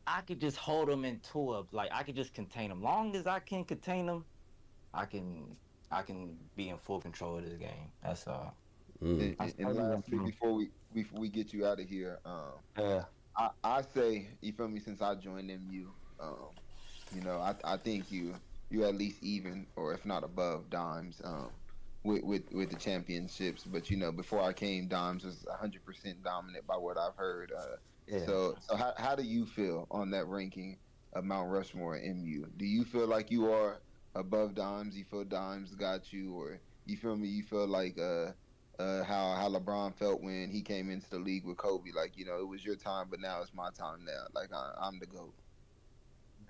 I could just hold him into like I could just contain him. Long as I can contain him, I can I can be in full control of this game. That's all. Mm. And I do that, lastly, before we get you out of here, Yeah. I say, you feel me, since I joined MU, I think you at least even, or if not above Dimes, with the championships. But before I came, Dimes was 100% dominant by what I've heard. Yeah. So how do you feel on that ranking of Mount Rushmore and MU? Do you feel like you are above Dimes? You feel Dimes got you, or you feel me? You feel like how LeBron felt when he came into the league with Kobe. Like, it was your time, but now it's my time now. Like, I'm the GOAT.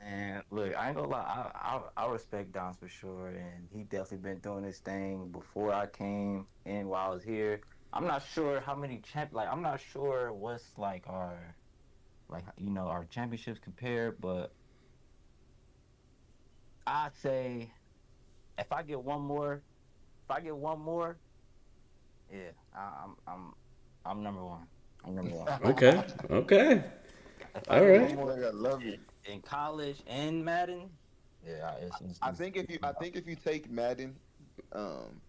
Man, look, I ain't gonna lie. I respect Don's for sure, and he definitely been doing this thing before I came and while I was here. I'm not sure how many like I'm not sure what's like our championships compared, but I'd say if I get one more, if I get one more, yeah, I'm number one. I'm number one. Okay. Okay. If I All get one right. more Like, I love it. in college and Madden, yeah, I think if you take Madden, um,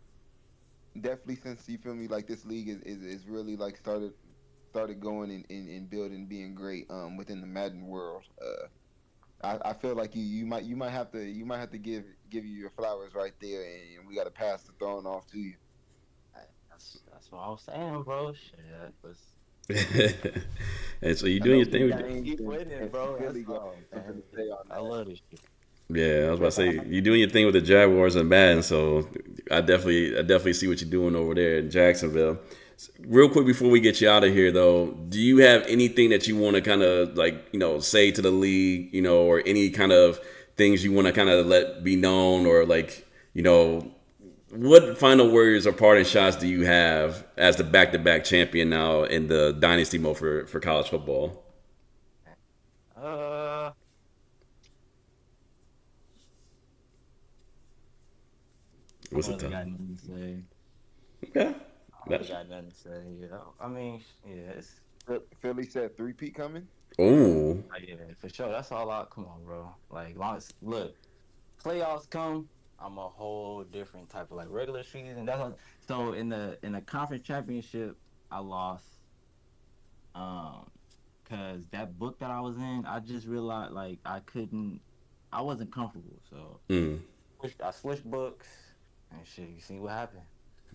definitely, since you feel me, like this league is really like started going and building, being great within the Madden world. I feel like you might have to give you your flowers right there, and we got to pass the throne off to you. that's what I was saying, bro. Shit, was And so you I doing know your B thing with. gotta James keep winning, and bro. That's Philly gonna all, have something man. to say on I love this shit. Yeah, I was about to say you doing your thing with the Jaguars and Madden, so I definitely see what you're doing over there in Jacksonville. Real quick before we get you out of here, though, do you have anything that you want to kind of like say to the league, or any kind of things you want to kind of let be known, or like what final words or parting shots do you have as the back-to-back champion now in the dynasty mode for college football? Uh, I What's don't the really got time? nothing to say. Okay, I don't really that's got nothing to say. I mean, yeah, it's Philly said three-peat coming. oh. yeah, for sure. That's all I. Come on, bro. Like, long as look, playoffs come, I'm a whole different type of like regular season. So in the conference championship, I lost. Um, cause that book that I was in, I just realized like I wasn't comfortable. So Mm. I switched books and shit. You see what happened?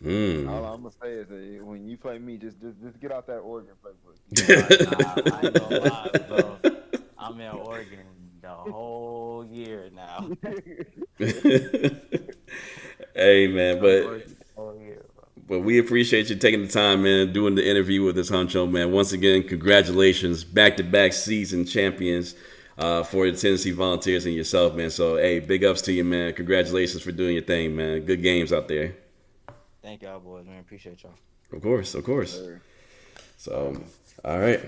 All Mm. I'm gonna say is that when you play me, just get out that Oregon playbook. Nah, I ain't gonna lie, bro. I'm in Oregon the whole year now. Hey man, I'm in but Oregon the whole year, bro. we appreciate you taking the time, man, doing the interview with this honcho, man. Once again, congratulations, back-to-back season champions for the Tennessee Volunteers and yourself, man. So, hey, big ups to you, man. Congratulations for doing your thing, man. Good games out there. Thank y'all, boys, man. Appreciate y'all. Of course, of course. Sir. So, all right.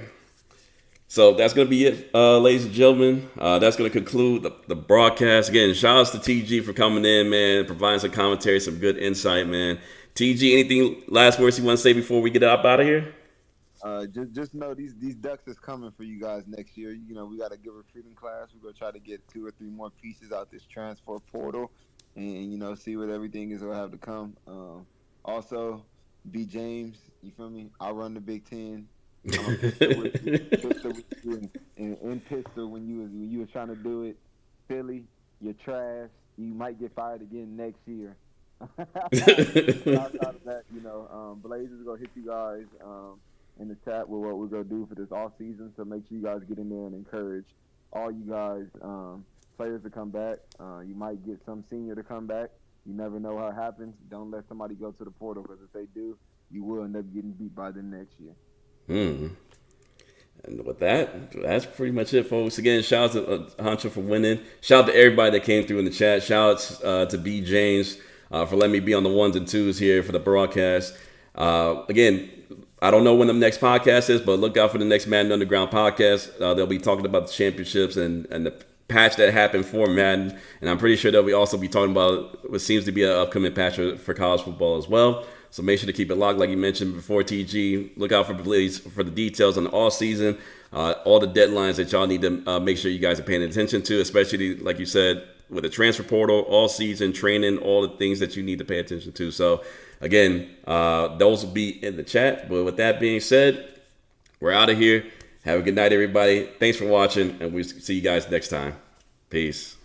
So that's going to be it, ladies and gentlemen. That's going to conclude the broadcast. Again, shout outs to TG for coming in, man, providing some commentary, some good insight, man. TG, anything last words you want to say before we get up out of here? Just know these ducks is coming for you guys next year. We got to give recruiting class. We're gonna try to get 2 or 3 more pieces out this transfer portal, and see what everything is gonna have to come. Also, B James, you feel me? I run the Big Ten. I'm a pistol with you, and pistol when you was trying to do it. Philly, you're trash. You might get fired again next year. Outside of that, Blazers gonna hit you guys in the chat with what we're gonna do for this off season. So make sure you guys get in there and encourage all you guys players to come back. You might get some senior to come back. You never know how it happens. Don't let somebody go to the portal because if they do, you will end up getting beat by them next year. Hmm. And with that, that's pretty much it, folks. Again, shout out to Hunter for winning. Shout out to everybody that came through in the chat. Shout out to B. James for letting me be on the ones and twos here for the broadcast. Again, I don't know when the next podcast is, but look out for the next Madden Underground podcast. They'll be talking about the championships and the patch that happened for Madden. And I'm pretty sure they'll also be talking about what seems to be an upcoming patch for college football as well. So make sure to keep it locked, like you mentioned before, TG. Look out for the details on the all season, all the deadlines that y'all need to make sure you guys are paying attention to, especially, like you said, with the transfer portal, all season training, all the things that you need to pay attention to. So, again, those will be in the chat. But with that being said, we're out of here. Have a good night, everybody. Thanks for watching, and we'll see you guys next time. Peace.